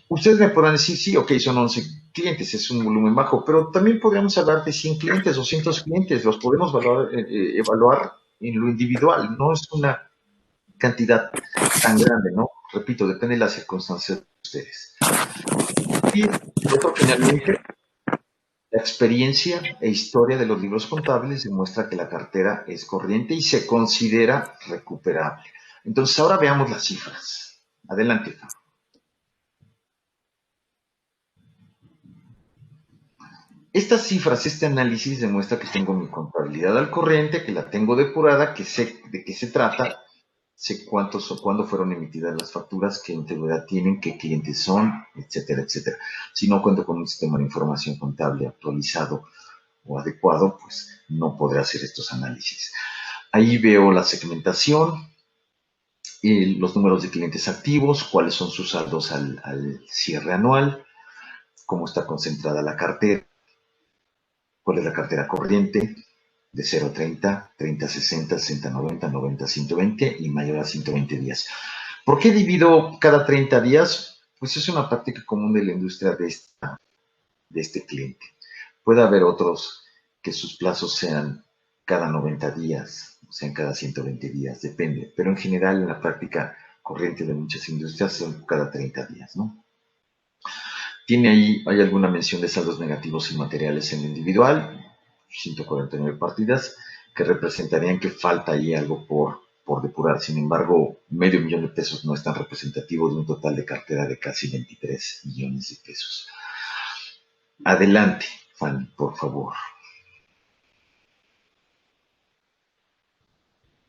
Ustedes me podrán decir, sí, ok, son 11 clientes, es un volumen bajo, pero también podríamos hablar de 100 clientes, 200 clientes, los podemos evaluar en lo individual, no es una cantidad tan grande, ¿no? Repito, depende de las circunstancias de ustedes. Y otro, finalmente, la experiencia e historia de los libros contables demuestra que la cartera es corriente y se considera recuperable. Entonces, ahora veamos las cifras. Adelante, Fabio. Estas cifras, este análisis demuestra que tengo mi contabilidad al corriente, que la tengo depurada, que sé de qué se trata, sé cuántos o cuándo fueron emitidas las facturas, qué antigüedad tienen, qué clientes son, etcétera, etcétera. Si no cuento con un sistema de información contable actualizado o adecuado, pues no podré hacer estos análisis. Ahí veo la segmentación, los números de clientes activos, cuáles son sus saldos al cierre anual, cómo está concentrada la cartera, cuál es la cartera corriente, de 0 a 30, 30 a 60, 60 a 90, 90 a 120 y mayor a 120 días. ¿Por qué divido cada 30 días? Pues es una práctica común de la industria de este cliente. Puede haber otros que sus plazos sean cada 90 días, o sean cada 120 días, depende. Pero en general, en la práctica corriente de muchas industrias son cada 30 días, ¿no? Hay alguna mención de saldos negativos inmateriales en lo individual, 149 partidas, que representarían que falta ahí algo por depurar. Sin embargo, $500,000 de pesos no es tan representativo de un total de cartera de casi 23 millones de pesos. Adelante, Fanny, por favor.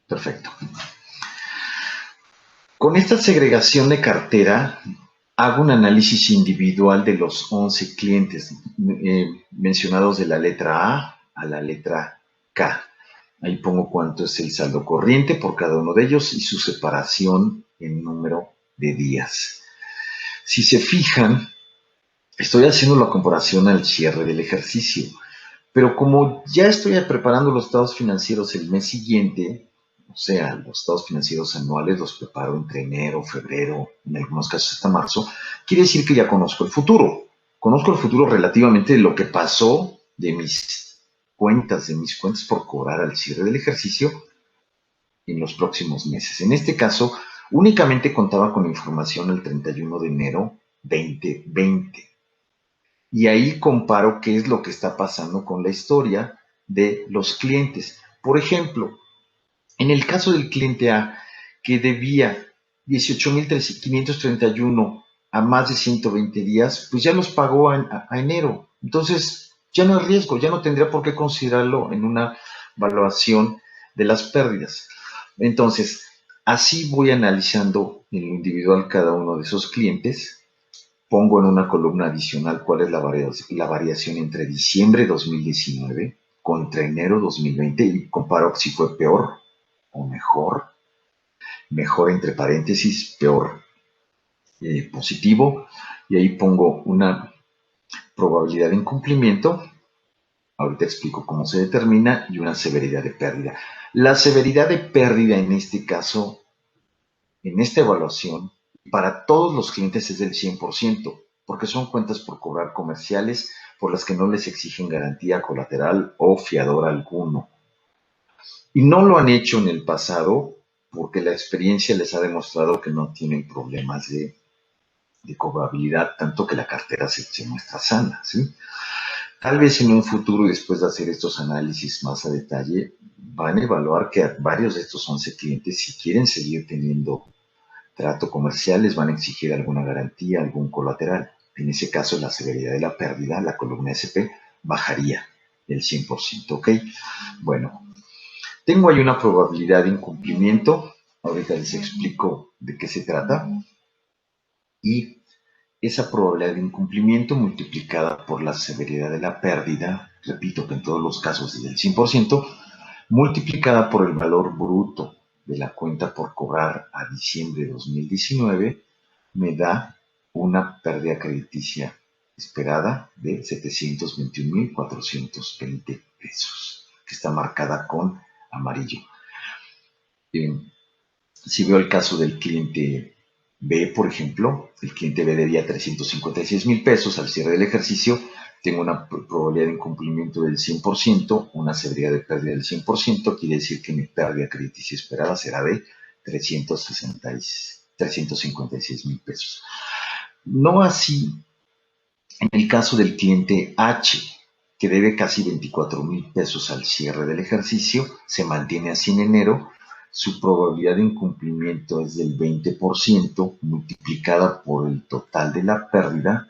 Perfecto. Con esta segregación de cartera, hago un análisis individual de los 11 clientes mencionados de la letra A la letra K. Ahí pongo cuánto es el saldo corriente por cada uno de ellos y su separación en número de días. Si se fijan, estoy haciendo la comparación al cierre del ejercicio, pero como ya estoy preparando los estados financieros el mes siguiente, o sea, los estados financieros anuales los preparo entre enero, febrero, en algunos casos hasta marzo, quiere decir que ya conozco el futuro. Conozco el futuro relativamente de lo que pasó de mis cuentas por cobrar al cierre del ejercicio en los próximos meses. En este caso, únicamente contaba con información el 31 de enero 2020. Y ahí comparo qué es lo que está pasando con la historia de los clientes. Por ejemplo, en el caso del cliente A, que debía 18,531 a más de 120 días, pues ya los pagó a enero. Entonces, ya no hay riesgo, ya no tendría por qué considerarlo en una evaluación de las pérdidas. Entonces, así voy analizando en lo individual cada uno de esos clientes. Pongo en una columna adicional cuál es la variación entre diciembre 2019 contra enero 2020 y comparo si fue peor o mejor. Mejor entre paréntesis, peor positivo. Y ahí pongo una probabilidad de incumplimiento. Ahorita explico cómo se determina y una severidad de pérdida. La severidad de pérdida en este caso, en esta evaluación, para todos los clientes es del 100%, porque son cuentas por cobrar comerciales por las que no les exigen garantía colateral o fiador alguno. Y no lo han hecho en el pasado porque la experiencia les ha demostrado que no tienen problemas de cobrabilidad, tanto que la cartera se muestra sana, ¿sí? Tal vez en un futuro, y después de hacer estos análisis más a detalle, van a evaluar que varios de estos 11 clientes, si quieren seguir teniendo trato comercial, les van a exigir alguna garantía, algún colateral. En ese caso, la severidad de la pérdida, la columna SP, bajaría el 100%, ¿ok? Bueno, tengo ahí una probabilidad de incumplimiento. Ahorita les explico de qué se trata. Y esa probabilidad de incumplimiento multiplicada por la severidad de la pérdida, repito que en todos los casos es del 100%, multiplicada por el valor bruto de la cuenta por cobrar a diciembre de 2019, me da una pérdida crediticia esperada de 721,420 pesos, que está marcada con amarillo. Si veo el caso del cliente B, por ejemplo, el cliente B debía 356,000 pesos al cierre del ejercicio, tengo una probabilidad de incumplimiento del 100%, una severidad de pérdida del 100%, quiere decir que mi pérdida crediticia esperada será de 356,000 pesos. No así en el caso del cliente H, que debe casi 24,000 pesos al cierre del ejercicio, se mantiene así en enero. Su probabilidad de incumplimiento es del 20%, multiplicada por el total de la pérdida,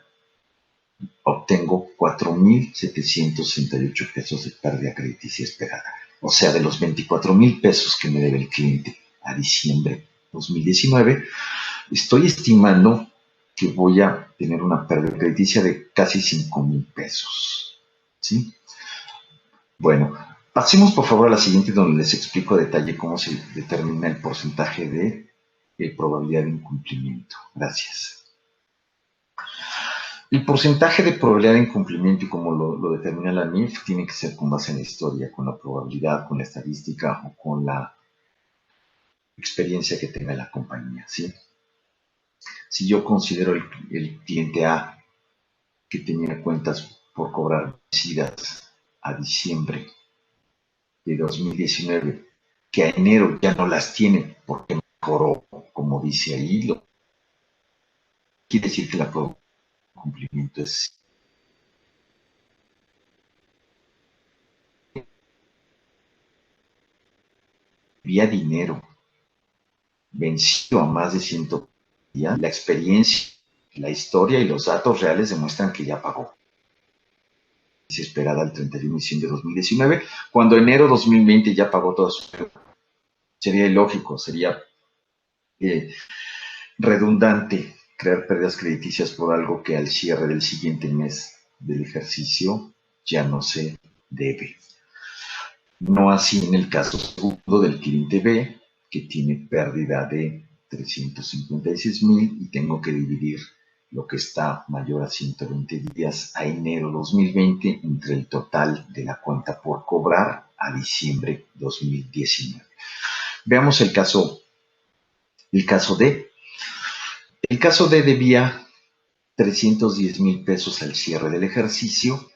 obtengo 4,768 pesos de pérdida crediticia esperada. O sea, de los 24,000 pesos que me debe el cliente a diciembre 2019, estoy estimando que voy a tener una pérdida crediticia de casi 5,000 pesos. ¿Sí? Bueno, pasemos por favor a la siguiente donde les explico a detalle cómo se determina el porcentaje de probabilidad de incumplimiento. Gracias. El porcentaje de probabilidad de incumplimiento y como lo determina la NIF tiene que ser con base en la historia, con la probabilidad, con la estadística o con la experiencia que tenga la compañía, ¿sí? Si yo considero el cliente A que tenía cuentas por cobrar vencidas a diciembre de 2019, que a enero ya no las tiene porque mejoró, como dice ahí, quiere decir que la probabilidad de cumplimiento es vía dinero vencido a más de 100 días, la experiencia, la historia y los datos reales demuestran que ya pagó. Esperada el 31 de diciembre de 2019, cuando enero 2020 ya pagó todas sus Sería ilógico, sería redundante crear pérdidas crediticias por algo que al cierre del siguiente mes del ejercicio ya no se debe. No así en el caso segundo del cliente B, que tiene pérdida de 356,000 y tengo que dividir lo que está mayor a 120 días a enero 2020 entre el total de la cuenta por cobrar a diciembre 2019. Veamos el caso D. El caso D debía 310,000 pesos al cierre del ejercicio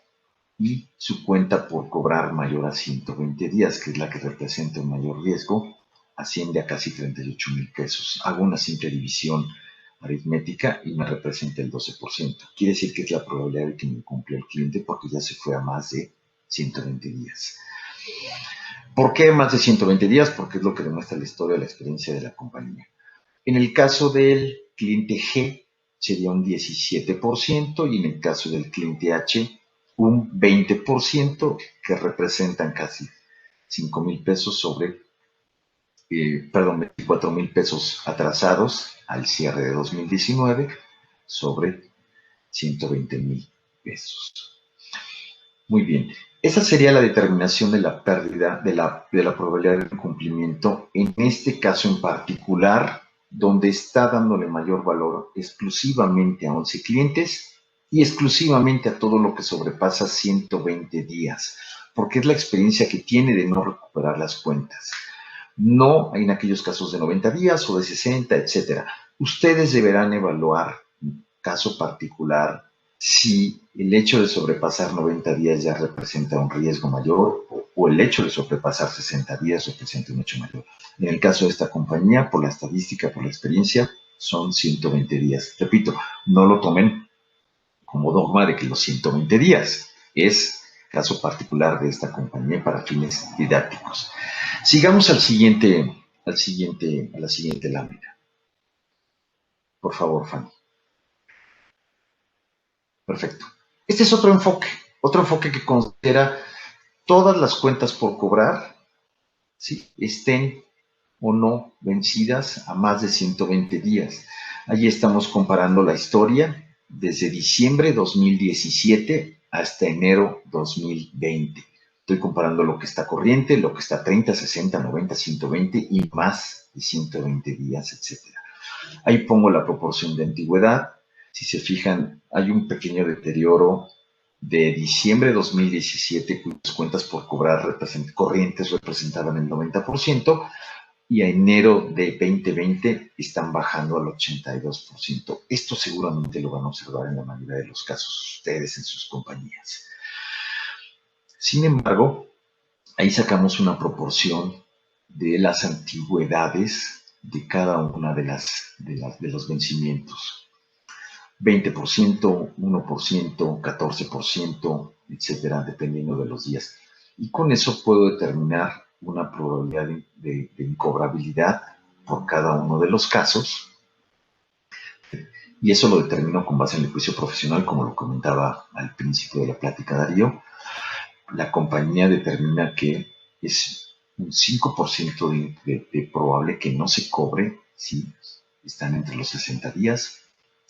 y su cuenta por cobrar mayor a 120 días, que es la que representa un mayor riesgo, asciende a casi 38,000 pesos. Hago una simple división aritmética y me representa el 12%. Quiere decir que es la probabilidad de que me cumpla el cliente porque ya se fue a más de 120 días. ¿Por qué más de 120 días? Porque es lo que demuestra la historia, la experiencia de la compañía. En el caso del cliente G sería un 17% y en el caso del cliente H un 20%, que representan casi 5,000 pesos sobre, 24,000 pesos atrasados al cierre de 2019 sobre 120,000 pesos. Muy bien, esa sería la determinación de la pérdida, de la probabilidad de incumplimiento, en este caso en particular, donde está dándole mayor valor exclusivamente a 11 clientes y exclusivamente a todo lo que sobrepasa 120 días, porque es la experiencia que tiene de no recuperar las cuentas. No en aquellos casos de 90 días o de 60, etcétera. Ustedes deberán evaluar, en caso particular, si el hecho de sobrepasar 90 días ya representa un riesgo mayor o el hecho de sobrepasar 60 días representa un hecho mayor. En el caso de esta compañía, por la estadística, por la experiencia, son 120 días. Repito, no lo tomen como dogma de que los 120 días es caso particular de esta compañía para fines didácticos. Sigamos a la siguiente lámina. Por favor, Fanny. Perfecto. Este es otro enfoque que considera todas las cuentas por cobrar, ¿sí?, estén o no vencidas a más de 120 días. Allí estamos comparando la historia desde diciembre 2017 hasta enero 2020. Estoy comparando lo que está corriente, lo que está 30, 60, 90, 120 y más de 120 días, etc. Ahí pongo la proporción de antigüedad. Si se fijan, hay un pequeño deterioro de diciembre de 2017, cuyas cuentas por cobrar corrientes representaban el 90%, y a enero de 2020 están bajando al 82%. Esto seguramente lo van a observar en la mayoría de los casos ustedes en sus compañías. Sin embargo, ahí sacamos una proporción de las antigüedades de cada una de los vencimientos. 20%, 1%, 14%, etcétera, dependiendo de los días. Y con eso puedo determinar una probabilidad de incobrabilidad por cada uno de los casos. Y eso lo determino con base en el juicio profesional, como lo comentaba al principio de la plática Darío. La compañía determina que es un 5% de probable que no se cobre si están entre los 60 días,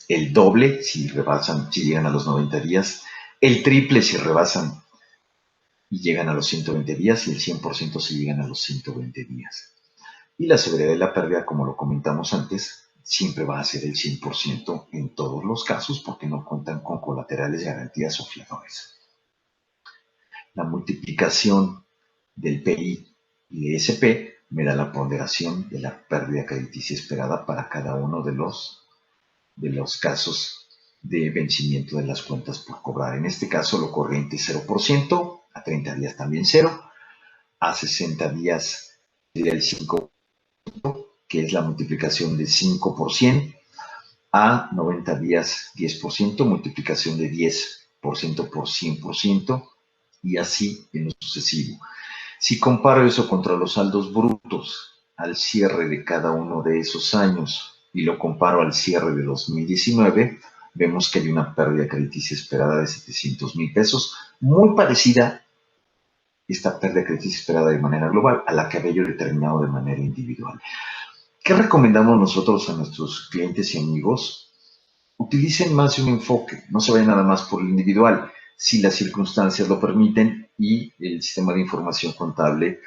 el doble si llegan a los 90 días, el triple si rebasan y llegan a los 120 días y el 100% si llegan a los 120 días. Y la severidad de la pérdida, como lo comentamos antes, siempre va a ser el 100% en todos los casos porque no cuentan con colaterales, garantías o fiadores. La multiplicación del PI y de SP me da la ponderación de la pérdida crediticia esperada para cada uno de los casos de vencimiento de las cuentas por cobrar. En este caso, lo corriente 0%, a 30 días también 0, a 60 días sería el 5%, que es la multiplicación de 5 por 100, a 90 días 10%, multiplicación de 10% por 100%, y así en lo sucesivo. Si comparo eso contra los saldos brutos al cierre de cada uno de esos años y lo comparo al cierre de 2019, vemos que hay una pérdida crediticia esperada de 700,000 pesos, muy parecida esta pérdida crediticia esperada de manera global a la que había yo determinado de manera individual. ¿Qué recomendamos nosotros a nuestros clientes y amigos? Utilicen más de un enfoque, no se vayan nada más por el individual, si las circunstancias lo permiten y el sistema de información contable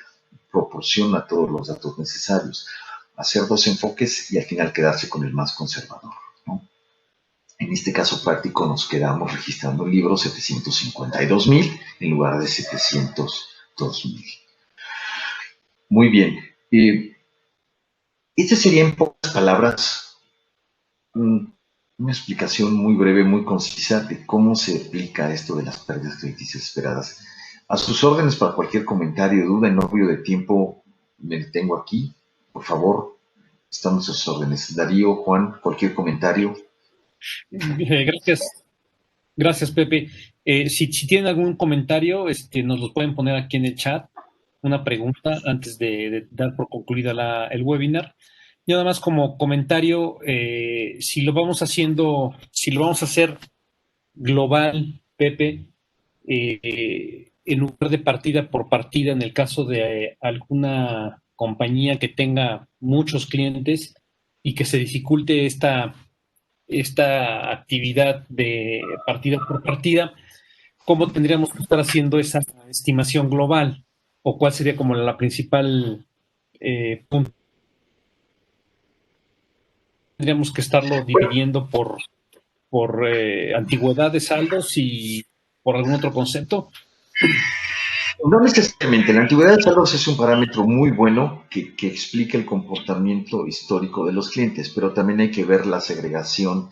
proporciona todos los datos necesarios. Hacer dos enfoques y al final quedarse con el más conservador, ¿no? En este caso práctico nos quedamos registrando el libro 752,000 en lugar de 702,000. Muy bien. Esta sería en pocas palabras una explicación muy breve, muy concisa de cómo se aplica esto de las pérdidas crediticias esperadas. A sus órdenes para cualquier comentario, duda, en obvio de tiempo, me detengo aquí. Por favor, estamos a sus órdenes. Darío, Juan, cualquier comentario.
Gracias, Pepe. Si tienen algún comentario, nos los pueden poner aquí en el chat. Una pregunta antes de dar por concluida el webinar. Y nada más como comentario, si lo vamos a hacer global, Pepe, en lugar de partida por partida, en el caso de alguna compañía que tenga muchos clientes y que se dificulte esta actividad de partida por partida, ¿cómo tendríamos que estar haciendo esa estimación global? ¿O cuál sería como la principal punto? Tendríamos que estarlo dividiendo por antigüedad de saldos y por algún otro concepto.
No necesariamente. La antigüedad de saldos es un parámetro muy bueno que explica el comportamiento histórico de los clientes, pero también hay que ver la segregación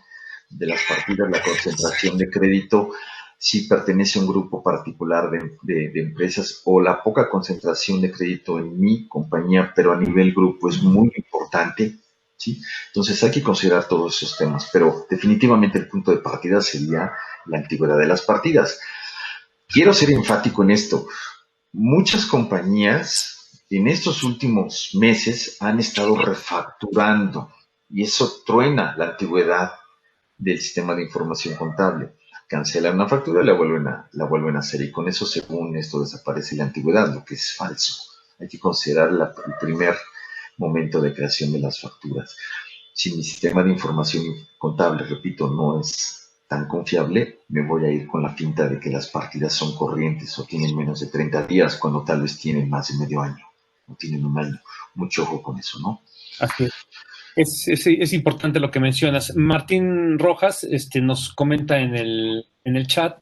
de las partidas, la concentración de crédito, si pertenece a un grupo particular de empresas o la poca concentración de crédito en mi compañía, pero a nivel grupo es muy importante, ¿sí? Entonces hay que considerar todos esos temas, pero definitivamente el punto de partida sería la antigüedad de las partidas. Quiero ser enfático en esto. Muchas compañías en estos últimos meses han estado refacturando y eso truena la antigüedad del sistema de información contable. Cancelan una factura y la vuelven a hacer y con eso, según esto, desaparece la antigüedad, lo que es falso. Hay que considerar el primer momento de creación de las facturas. Si mi sistema de información contable, repito, no es tan confiable, me voy a ir con la finta de que las partidas son corrientes o tienen menos de 30 días, cuando tal vez tienen más de medio año o tienen un año. Mucho ojo con eso, ¿no?
Así es. Es importante lo que mencionas. Martín Rojas nos comenta en el chat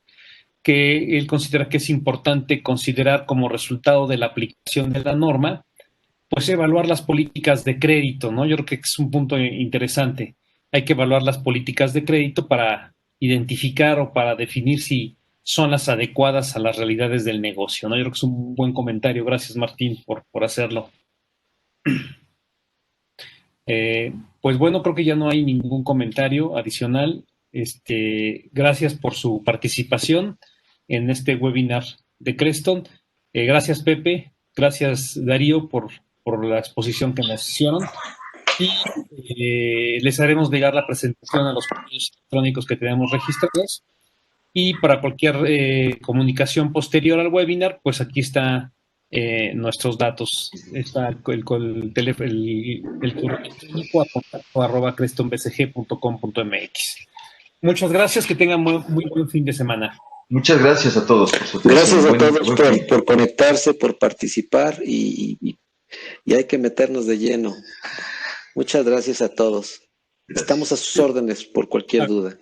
que él considera que es importante considerar como resultado de la aplicación de la norma, pues evaluar las políticas de crédito, ¿no? Yo creo que es un punto interesante. Hay que evaluar las políticas de crédito para identificar o para definir si son las adecuadas a las realidades del negocio, ¿no? Yo creo que es un buen comentario. Gracias, Martín, por hacerlo. Pues bueno, creo que ya no hay ningún comentario adicional. Gracias por su participación en este webinar de Creston. Gracias, Pepe. Gracias, Darío, por la exposición que nos hicieron. Y les haremos llegar la presentación a los correos electrónicos que tenemos registrados. Y para cualquier comunicación posterior al webinar, pues aquí está nuestros datos. Está el correo electrónico a contacto@crestonbcg.com.mx. Muchas gracias, que tengan muy buen fin de semana.
Muchas gracias a todos por su atención.
Gracias a todos por conectarse, por participar y hay que meternos de lleno. Muchas gracias a todos. Estamos a sus órdenes por cualquier duda.